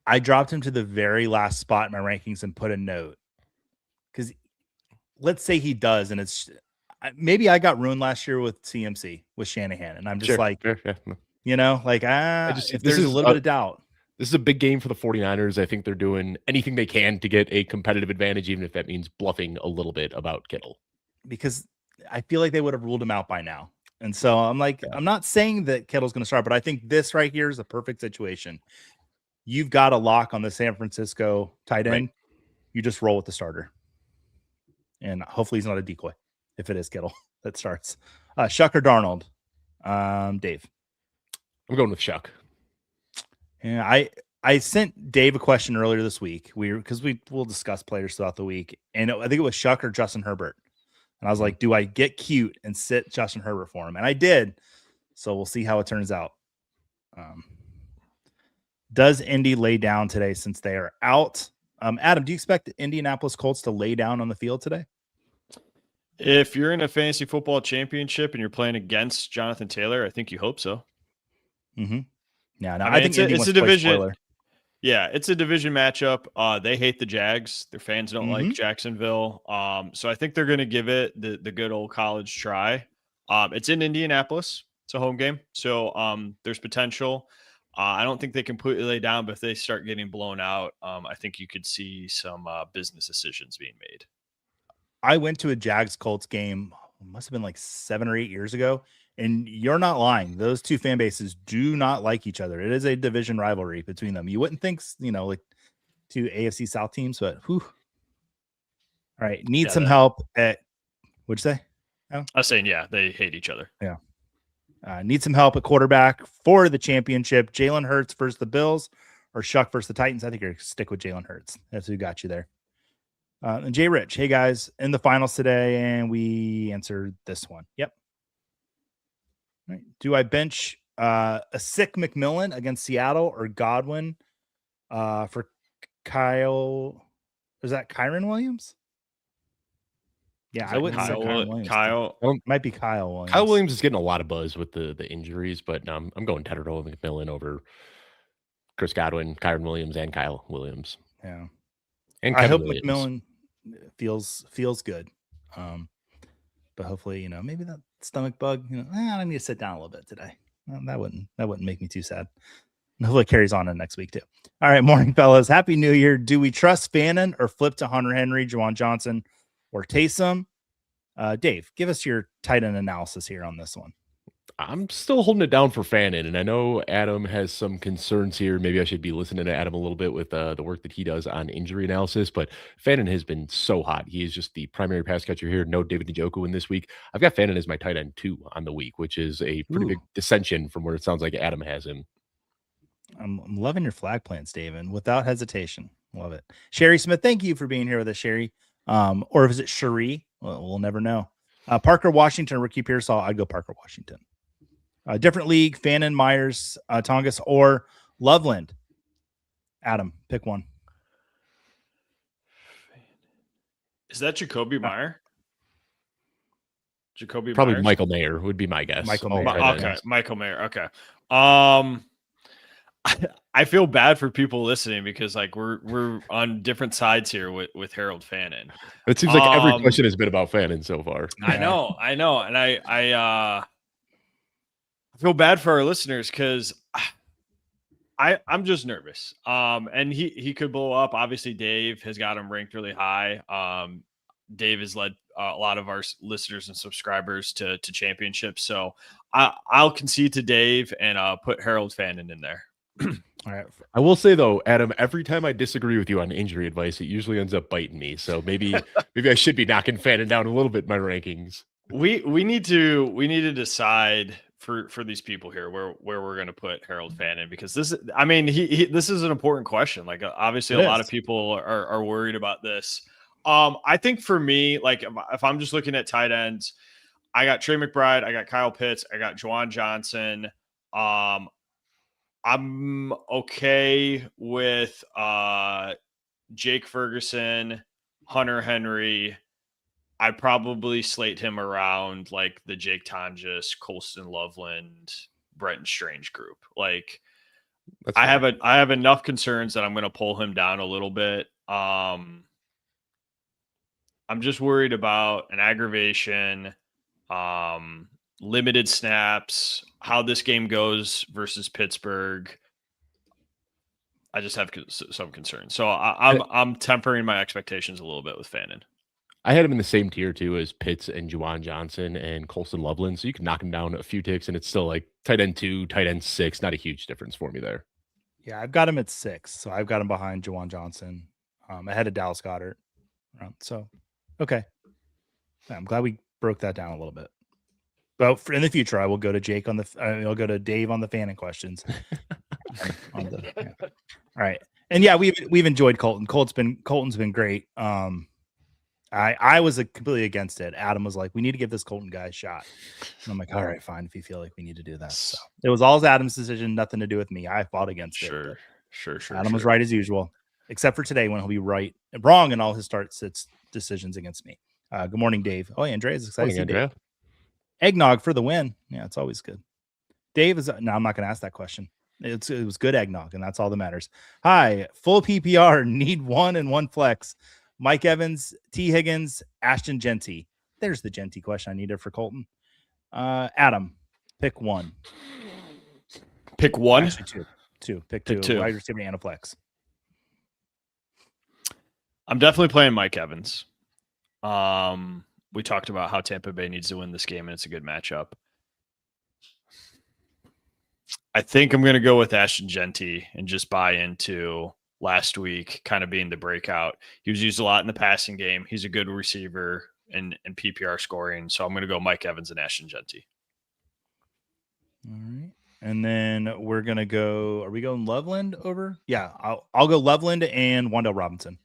I dropped him to the very last spot in my rankings and put a note because let's say he does, and it's maybe I got ruined last year with CMC with Shanahan, and I'm just Sure, yeah. If there's a little bit of doubt. This is a big game for the 49ers. I think they're doing anything they can to get a competitive advantage, even if that means bluffing a little bit about Kittle. Because I feel like they would have ruled him out by now. And so I'm like, I'm not saying that Kittle's going to start, but I think this right here is a perfect situation. You've got a lock on the San Francisco tight end. Right. You just roll with the starter. And hopefully he's not a decoy if it is Kittle that starts. Shuck or Darnold? Dave. I'm going with Shuck. Yeah, I sent Dave a question earlier this week. We'll discuss players throughout the week. And I think it was Shuck or Justin Herbert. And I was like, do I get cute and sit Justin Herbert for him? And I did. So we'll see how it turns out. Does Indy lay down today since they are out? Adam, do you expect the Indianapolis Colts to lay down on the field today? If you're in a fantasy football championship and you're playing against Jonathan Taylor, I think you hope so. Mm-hmm. Yeah, no, I think it's a division. Yeah, it's a division matchup. They hate the Jags. Their fans don't like Jacksonville. So I think they're going to give it the good old college try. It's in Indianapolis. It's a home game. So there's potential. I don't think they completely lay down, but if they start getting blown out, I think you could see some business decisions being made. I went to a Jags Colts game. It must have been like 7 or 8 years ago. And you're not lying. Those two fan bases do not like each other. It is a division rivalry between them. You wouldn't think, like two AFC South teams, but whew. All right. Need some help at, what'd you say? I was saying, they hate each other. Yeah. Need some help at quarterback for the championship. Jalen Hurts versus the Bills or Shuck versus the Titans. I think you're going to stick with Jalen Hurts. That's who got you there. And Jay Rich. Hey, guys, in the finals today, and we answered this one. Yep. Right. Do I bench a sick McMillan against Seattle or Godwin for Kyle? Is that Kyron Williams? Yeah, I wouldn't say Kyron Williams. Kyle might be Kyle Williams. Kyle Williams is getting a lot of buzz with the injuries, but I'm going Tetherdoll and McMillan over Chris Godwin, Kyron Williams, and Kyle Williams. Yeah, and I hope Williams. McMillan feels good. But hopefully, maybe that stomach bug, I need to sit down a little bit today. That wouldn't make me too sad. And hopefully it carries on in next week too. All right. Morning, fellas. Happy New Year. Do we trust Fannin or flip to Hunter Henry, Juwan Johnson, or Taysom? Dave, give us your tight end analysis here on this one. I'm still holding it down for Fannin, and I know Adam has some concerns here. Maybe I should be listening to Adam a little bit with the work that he does on injury analysis, but Fannin has been so hot. He is just the primary pass catcher here. No David Njoku in this week. I've got Fannin as my tight end 2 on the week, which is a pretty big dissension from where it sounds like Adam has him. I'm loving your flag plants, David, without hesitation. Love it. Sherry Smith, thank you for being here with us, Sherry. Or is it Cherie? Well, we'll never know. Parker Washington, Ricky Pearsall. I'd go Parker Washington. Different league, Fannin, Myers, Tongas, or Loveland. Adam, pick one. Is that Jacoby Meyer? Probably Myers? Michael Mayer would be my guess. Michael Mayer. Okay, Michael Mayer. Okay. I feel bad for people listening because we're on different sides here with Harold Fannin. It seems like every question has been about Fannin so far. I know, and I feel bad for our listeners because I'm just nervous. And he could blow up. Obviously, Dave has got him ranked really high. Dave has led a lot of our listeners and subscribers to championships. So I'll concede to Dave and put Harold Fannin in there. All right. I will say though, Adam, every time I disagree with you on injury advice, it usually ends up biting me. So maybe I should be knocking Fannin down a little bit in my rankings. We need to decide for these people here where we're going to put Harold Fannin, because this is an important question. Like obviously a lot of people are worried about this. I think for me, like if I'm just looking at tight ends, I got Trey McBride, I got Kyle Pitts, I got Juwan Johnson. I'm okay with Jake Ferguson, Hunter Henry. I'd probably slate him around like the Jake Tonjes, Colston Loveland, Brenton Strange group. Like I have enough concerns that I'm going to pull him down a little bit. I'm just worried about an aggravation, limited snaps, how this game goes versus Pittsburgh. I just have some concerns. So I'm tempering my expectations a little bit with Fannin. I had him in the same tier too as Pitts and Juwan Johnson and Colson Loveland. So you can knock him down a few ticks, and it's still like tight end 2, tight end 6. Not a huge difference for me there. Yeah, I've got him at 6, so I've got him behind Juwan Johnson, ahead of Dallas Goedert. So, okay, I'm glad we broke that down a little bit. But in the future, I will go to Jake on the. I'll go to Dave on the Fannin questions. All right, and yeah, we've enjoyed Colton. Colton's been great. I was completely against it. Adam was like, we need to give this Colton guy a shot. And I'm like, all right, fine. If you feel like we need to do that. So it was all Adam's decision, nothing to do with me. I fought against it. Sure. Adam was right as usual, except for today when he'll be wrong in all his sits decisions against me. Good morning, Dave. Oh, yeah, Andrea's excited. Morning, Andrea. Eggnog for the win. Yeah, it's always good. Dave is no, I'm not going to ask that question. It was good eggnog, and that's all that matters. Hi, full PPR, need 1 and 1 flex. Mike Evans, T. Higgins, Ashton Genty. There's the Genty question I needed for Colton. Adam, pick 1. Pick 1? Actually, 2. Pick 2. Wide receiver and a flex. I'm definitely playing Mike Evans. We talked about how Tampa Bay needs to win this game, and it's a good matchup. I think I'm going to go with Ashton Genty and just buy into last week kind of being the breakout. He was used a lot in the passing game. He's a good receiver in PPR scoring. So I'm going to go Mike Evans and Ashton Genty. All right. And then we're going to go, are we going Loveland over? Yeah, I'll go Loveland and Wan'Dale Robinson.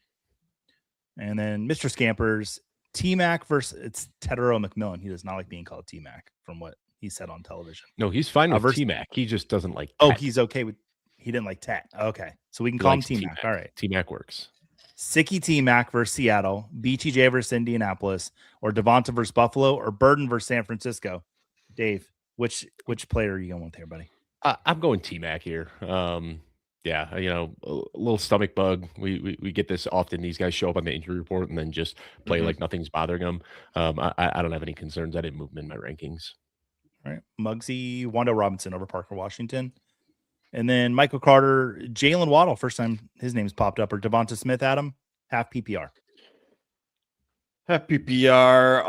And then Mr. Scampers, T-Mac versus, it's Tedero McMillan. He does not like being called T-Mac from what he said on television. No, he's fine with T-Mac. He just doesn't like Tet. Oh, he's okay with, he didn't like Tet. Okay. So we can call him T-Mac. All right. T-Mac works. Sicky T-Mac versus Seattle, BTJ versus Indianapolis, or Devonta versus Buffalo, or Burden versus San Francisco. Dave, which player are you going with here, buddy? I'm going T-Mac here. Yeah, a little stomach bug. We get this often. These guys show up on the injury report and then just play like nothing's bothering them. I don't have any concerns. I didn't move them in my rankings. All right. Muggsy, Wan'Dale Robinson over Parker Washington. And then Michael Carter, Jalen Waddle, first time his name's popped up, or Devonta Smith, Adam, half PPR. Half PPR.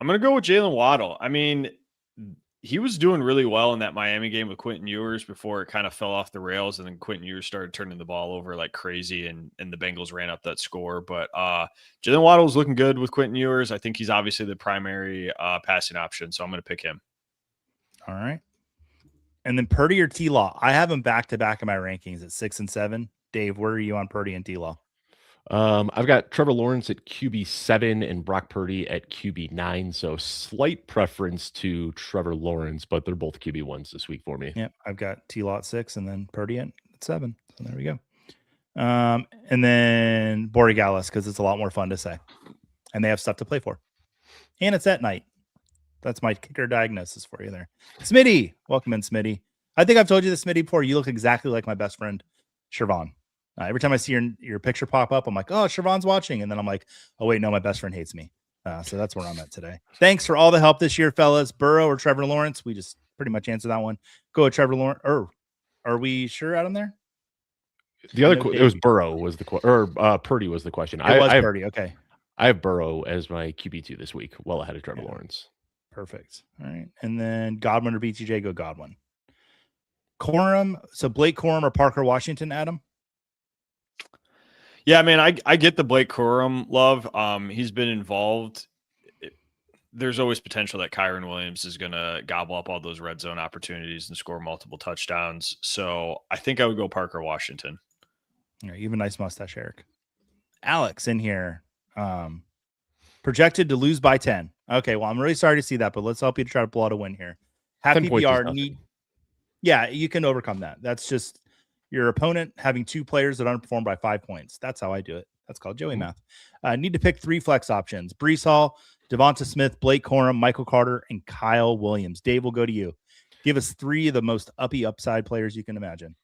I'm going to go with Jalen Waddle. I mean, he was doing really well in that Miami game with Quentin Ewers before it kind of fell off the rails, and then Quentin Ewers started turning the ball over like crazy, and the Bengals ran up that score. But Jalen Waddle was looking good with Quentin Ewers. I think he's obviously the primary passing option, so I'm going to pick him. All right. And then Purdy or T-Law. I have him back-to-back in my rankings at 6 and 7. Dave, where are you on Purdy and T-Law? I've got Trevor Lawrence at QB7 and Brock Purdy at QB9. So slight preference to Trevor Lawrence, but they're both QB1s this week for me. Yep. I've got T-Law at 6 and then Purdy at 7. So there we go. And then Borregales, because it's a lot more fun to say. And they have stuff to play for. And it's at night. That's my kicker diagnosis for you there. Smitty, welcome in, Smitty. I think I've told you this, Smitty, before. You look exactly like my best friend, Shervon. Every time I see your picture pop up, I'm like, oh, Shervon's watching. And then I'm like, oh, wait, no, my best friend hates me. So that's where I'm at today. Thanks for all the help this year, fellas. Burrow or Trevor Lawrence? We just pretty much answered that one. Go with Trevor Lawrence. Or are we sure out on there? The other, it was Burrow was the question, or Purdy was the question. It was Purdy. Okay. I have Burrow as my QB2 this week, well ahead of Trevor Lawrence. Perfect. All right. And then Godwin or BTJ, go Godwin. Corum. So Blake Corum or Parker Washington, Adam? Yeah, man, I get the Blake Corum love. He's been involved. There's always potential that Kyron Williams is going to gobble up all those red zone opportunities and score multiple touchdowns. So I think I would go Parker Washington. All right, you have a nice mustache, Eric. Alex in here. Projected to lose by 10. Okay, well, I'm really sorry to see that, but let's help you to try to pull out a win here. Half PPR need. Yeah, you can overcome that. That's just your opponent having 2 players that underperform by 5 points. That's how I do it. That's called Joey math. Need to pick 3 flex options: Breece Hall, Devonta Smith, Blake Corum, Michael Carter, and Kyle Williams. Dave, will go to you. Give us 3 of the most uppy upside players you can imagine.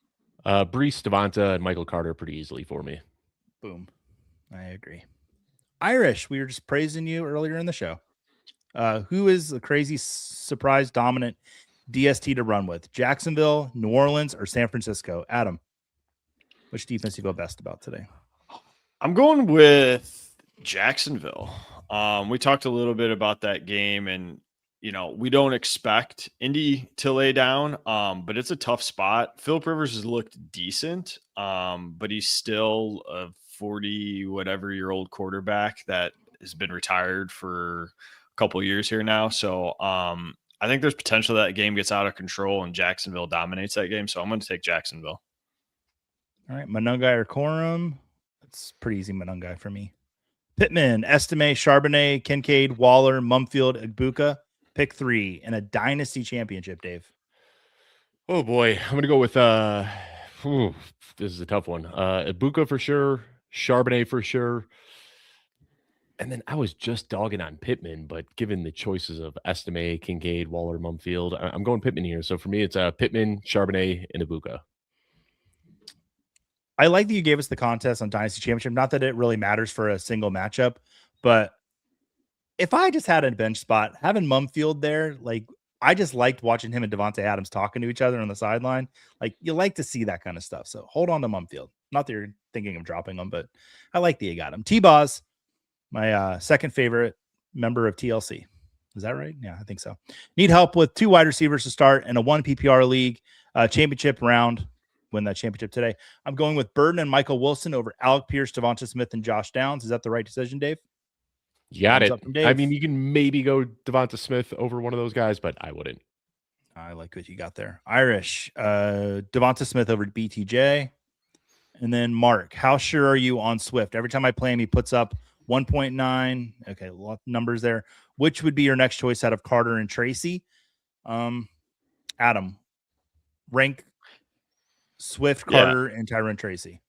Breece, Devonta, and Michael Carter pretty easily for me. Boom. I agree. Irish, we were just praising you earlier in the show. Who is a crazy surprise dominant DST to run with? Jacksonville, New Orleans, or San Francisco? Adam, which defense you feel best about today? I'm going with Jacksonville. We talked a little bit about that game, and we don't expect Indy to lay down, but it's a tough spot. Philip Rivers has looked decent, but he's still a 40-whatever-year-old quarterback that has been retired for a couple of years here now. So I think there's potential that game gets out of control and Jacksonville dominates that game. So I'm going to take Jacksonville. All right, Monungai or Corum? It's pretty easy Monungai for me. Pittman, Estime, Charbonnet, Kincaid, Waller, Mumfield, Ibuka. Pick 3 in a dynasty championship, Dave. Oh boy, I'm gonna go with this is a tough one. Ibuka for sure, Charbonnet for sure. And then I was just dogging on Pittman, but given the choices of Estime, Kincaid, Waller, Mumfield, I'm going Pittman here. So for me, it's Pittman, Charbonnet, and Ibuka. I like that you gave us the contest on Dynasty Championship. Not that it really matters for a single matchup, but if I just had a bench spot, having Mumfield there, like I just liked watching him and Devontae Adams talking to each other on the sideline. Like you like to see that kind of stuff. So hold on to Mumfield. Not that you're thinking of dropping him, but I like that you got him. T-Boz, my second favorite member of TLC. Is that right? Yeah, I think so. Need help with 2 wide receivers to start in a 1 PPR league championship round. Win that championship today. I'm going with Burden and Michael Wilson over Alec Pierce, Devonta Smith, and Josh Downs. Is that the right decision, Dave? You got it. I mean, you can maybe go Devonta Smith over one of those guys, but I wouldn't. I like what you got there. Irish, Devonta Smith over BTJ. And then Mark, how sure are you on Swift? Every time I play him, he puts up 1.9. Okay, a lot of numbers there. Which would be your next choice out of Carter and Tracy? Adam, rank Swift, Carter, and Tyron Tracy.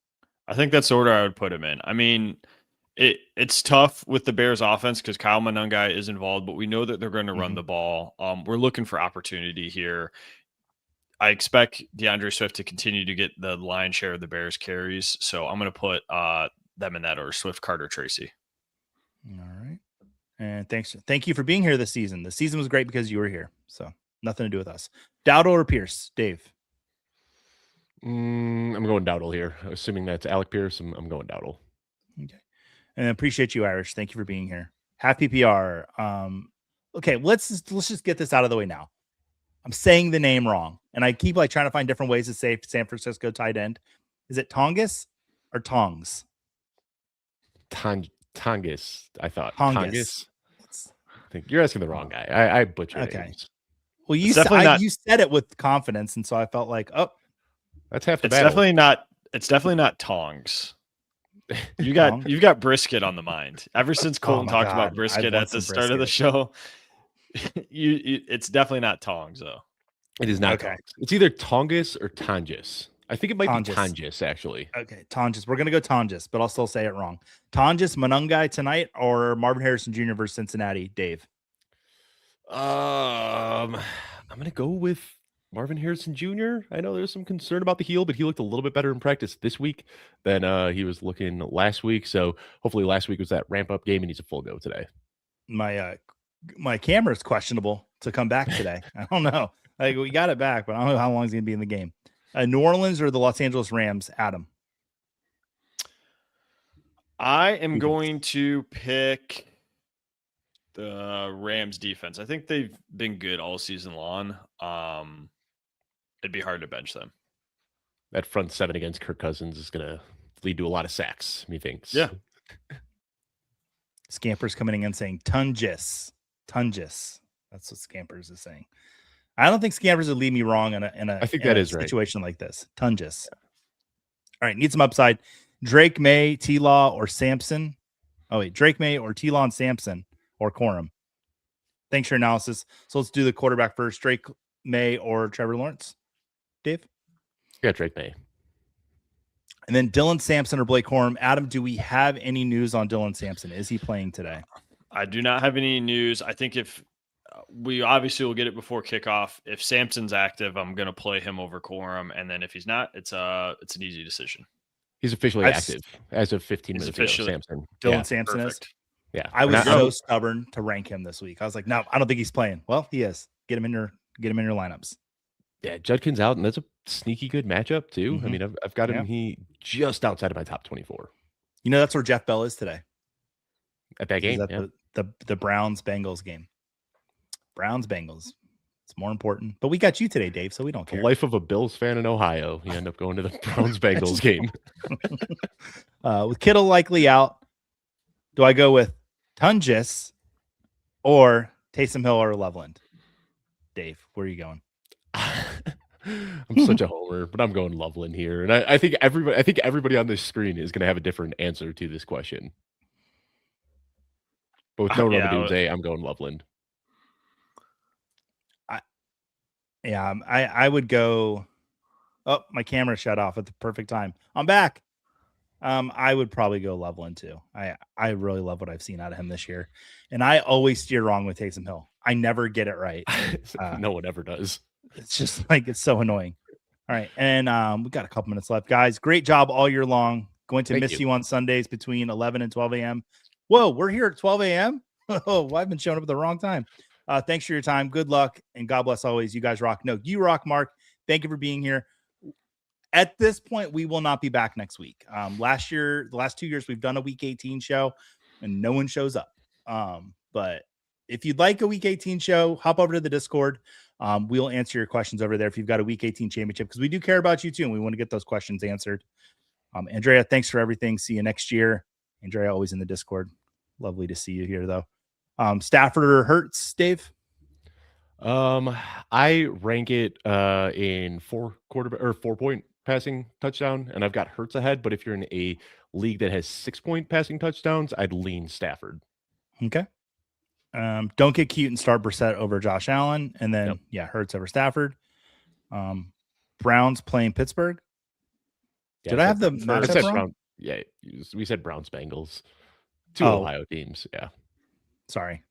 I think that's the order I would put him in. I mean, it's tough with the Bears offense because Kyle Monungai is involved, but we know that they're going to run the ball. We're looking for opportunity here. I expect DeAndre Swift to continue to get the lion's share of the Bears carries. So I'm going to put them in that order: Swift, Carter, Tracy. All right. And thank you for being here this season. The season was great because you were here. So nothing to do with us. Dowdle or Pierce? Dave? I'm going Dowdle here. Assuming that's Alec Pierce, I'm going Dowdle. Okay. And I appreciate you, Irish. Thank you for being here. Half PPR. Okay, let's just get this out of the way now. I'm saying the name wrong, and I keep trying to find different ways to say San Francisco tight end. Is it Tongas or Tongs? Tongas, I thought. Tongas. I think you're asking the wrong guy. I butchered it. Okay. Well, you said it with confidence, and so I felt like, oh, that's half the battle. It's definitely not Tongs. You've got brisket on the mind. Ever since Colton talked about brisket at the start of the show, it's definitely not Tongs though. It is not. Okay. It's either Tongas or Tongas. I think it might be Tongas actually. Okay, Tongas. We're gonna go Tongas, but I'll still say it wrong. Tongas Monungai tonight or Marvin Harrison Jr. versus Cincinnati, Dave? I'm gonna go with Marvin Harrison Jr. I know there's some concern about the heel, but he looked a little bit better in practice this week than he was looking last week. So hopefully last week was that ramp up game and he's a full go today. My camera is questionable to come back today. I don't know. We got it back, but I don't know how long he's going to be in the game. New Orleans or the Los Angeles Rams, Adam? I am going to pick the Rams defense. I think they've been good all season long. It'd be hard to bench them. That front seven against Kirk Cousins is going to lead to a lot of sacks, methinks. Yeah. Scampers coming in and saying Tungus. That's what Scampers is saying. I don't think Scampers would lead me wrong in a situation like this. Tungus. Yeah. All right, need some upside. Drake May, T-Law, or Sampson. Oh, wait. Drake May or T-Law and Sampson or Corum. Thanks for your analysis. So let's do the quarterback first. Drake May or Trevor Lawrence. Dave? Yeah, Drake May. And then Dylan Sampson or Blake Corum. Adam, do we have any news on Dylan Sampson? Is he playing today? I do not have any news. I think if we obviously will get it before kickoff. If Sampson's active, I'm going to play him over Corum. And then if he's not, it's an easy decision. He's officially I've active as of 15 He's minutes ago. officially- Samson. Dylan Yeah. Sampson is. Perfect. Yeah. I was And so stubborn to rank him this week. I was like, no, I don't think he's playing. Well, he is. Get him in your lineups. Yeah, Judkin's out, and that's a sneaky good matchup too. I Mhm. mean, I've got him. Yeah. He just outside of my top 24 You know, that's where Jeff Bell is today. at that He's game. at Yeah. the Browns Bengals game. Browns Bengals. It's more important. But we got you today, Dave, so we don't The care. life of a Bills fan in Ohio. You end up going to the Browns Bengals game. With Kittle likely out, do I go with Tungus or Taysom Hill or Loveland? Dave, where are you going? I'm such a homer, but I'm going Loveland here, and I think everybody on this screen is going to have a different answer to this question. But with no Yeah, Doomsday, I'm going Loveland. Yeah, I would go. Oh, my camera shut off at the perfect time. I'm back. I would probably go Loveland too. I really love what I've seen out of him this year, and I always steer wrong with Taysom Hill. I never get it right. No one ever does. It's just like it's so annoying. All right, and we got a couple minutes left, guys. Great job all year long. Going to miss you on Sundays between 11 and 12 a.m. Whoa, we're here at 12 a.m. Oh, well, I've been showing up at the wrong time. Thanks for your time. Good luck and God bless always. You guys rock. No, you rock, Mark. Thank you for being here. At this point, we will not be back next week. The last 2 years, we've done a week 18 show and no one shows up. But if you'd like a week 18 show, hop over to the Discord. We'll answer your questions over there if you've got a week 18 championship, because we do care about you too. And we want to get those questions answered. Andrea, thanks for everything. See you next year. Andrea, always in the Discord. Lovely to see you here though. Stafford or Hurts, Dave? I rank it in 4-point passing touchdown, and I've got Hurts ahead. But if you're in a league that has 6-point passing touchdowns, I'd lean Stafford. Okay. Don't get cute and start Brissett over Josh Allen, and then Hurts over Stafford. Browns playing Pittsburgh. Yeah, Did I have the matchup wrong? We said Browns Bengals. Two Ohio teams. Yeah. Sorry.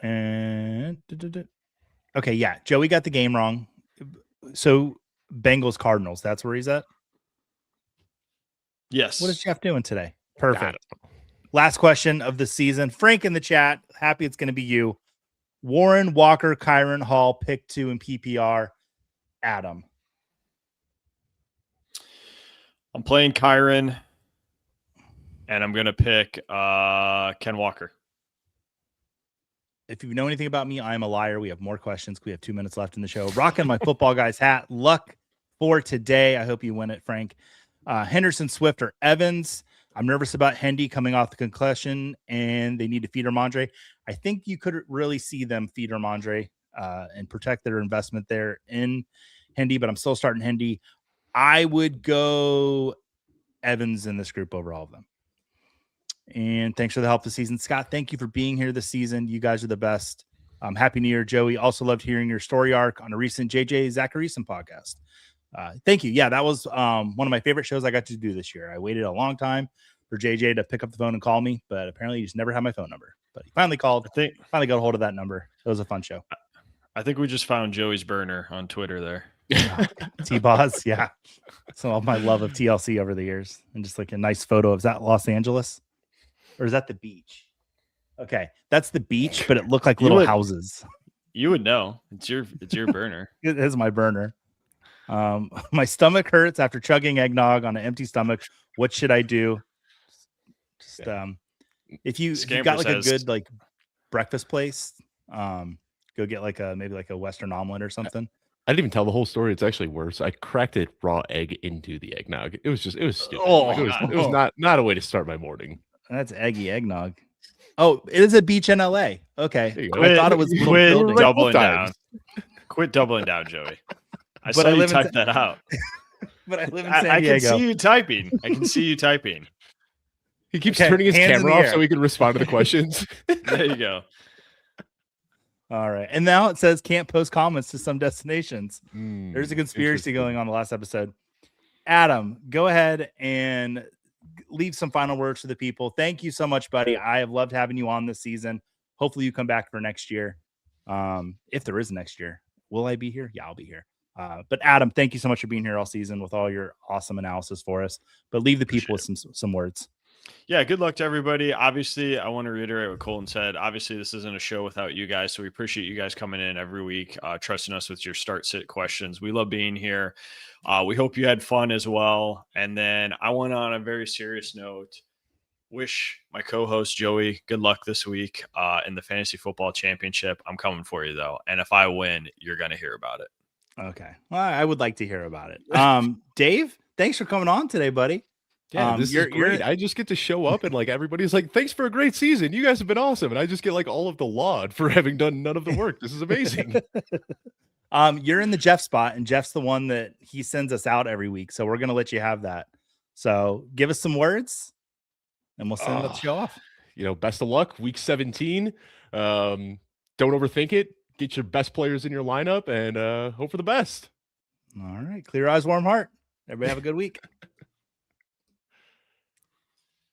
And okay, yeah, Joey got the game wrong. So Bengals Cardinals, that's where he's at. Yes. What is Jeff doing today? Perfect. Last question of the season. Frank in the chat. Happy it's going to be you. Warren, Walker, Kyron, Hall, pick 2 in PPR. Adam. I'm playing Kyron, and I'm going to pick Ken Walker. If you know anything about me, I'm a liar. We have more questions. We have 2 minutes left in the show. Rocking my football guy's hat. Luck for today. I hope you win it, Frank. Henderson, Swift, or Evans. I'm nervous about Hendy coming off the concussion, and they need to feed Ramondre. I think you could really see them feed Ramondre and protect their investment there in Hendy, but I'm still starting Hendy. I would go Evans in this group over all of them. And thanks for the help this season. Scott, thank you for being here this season. You guys are the best. Happy New Year, Joey. Also loved hearing your story arc on a recent JJ Zacharyson podcast. Thank you. Yeah, that was one of my favorite shows I got to do this year. I waited a long time for JJ to pick up the phone and call me, but apparently he just never had my phone number. But he finally called. Finally got a hold of that number. It was a fun show. I think we just found Joey's burner on Twitter there. T-Boz, yeah. Some of my love of TLC over the years. And just like a nice photo of that Los Angeles. Or is that the beach? Okay, that's the beach, but it looked like little houses. You would know. It's your burner. It is my burner. My stomach hurts after chugging eggnog on an empty stomach. What should I do? Just if you got like a good like breakfast place, go get like maybe a Western omelet or something. I didn't even tell the whole story. It's actually worse. I cracked a raw egg into the eggnog. It was stupid. It was not a way to start my morning. That's eggy eggnog. Oh, it is a beach in LA. Okay. I thought it was quit doubling down. Quit doubling down, Joey. I saw you type that out. But I live in San Diego. I can see you typing. He keeps turning his camera off so he can respond to the questions. There you go. All right. And now it says can't post comments to some destinations. There's a conspiracy going on the last episode. Adam, go ahead and leave some final words to the people. Thank you so much, buddy. I have loved having you on this season. Hopefully you come back for next year. If there is next year. Will I be here? Yeah, I'll be here. But Adam, thank you so much for being here all season with all your awesome analysis for us. But leave the people with some words. Yeah, good luck to everybody. Obviously, I want to reiterate what Colton said. Obviously, this isn't a show without you guys, so we appreciate you guys coming in every week, trusting us with your start-sit questions. We love being here. We hope you had fun as well. And then I want to, on a very serious note, wish my co-host Joey good luck this week in the Fantasy Football Championship. I'm coming for you, though. And if I win, you're going to hear about it. Okay. Well, I would like to hear about it. Dave, thanks for coming on today, buddy. Yeah, this is great. I just get to show up and like everybody's like, thanks for a great season. You guys have been awesome. And I just get like all of the laud for having done none of the work. This is amazing. You're in the Jeff spot, and Jeff's the one that he sends us out every week. So we're going to let you have that. So give us some words and we'll send the show off. Best of luck. Week 17. Don't overthink it. Get your best players in your lineup and hope for the best. All right. Clear eyes, warm heart. Everybody have a good week.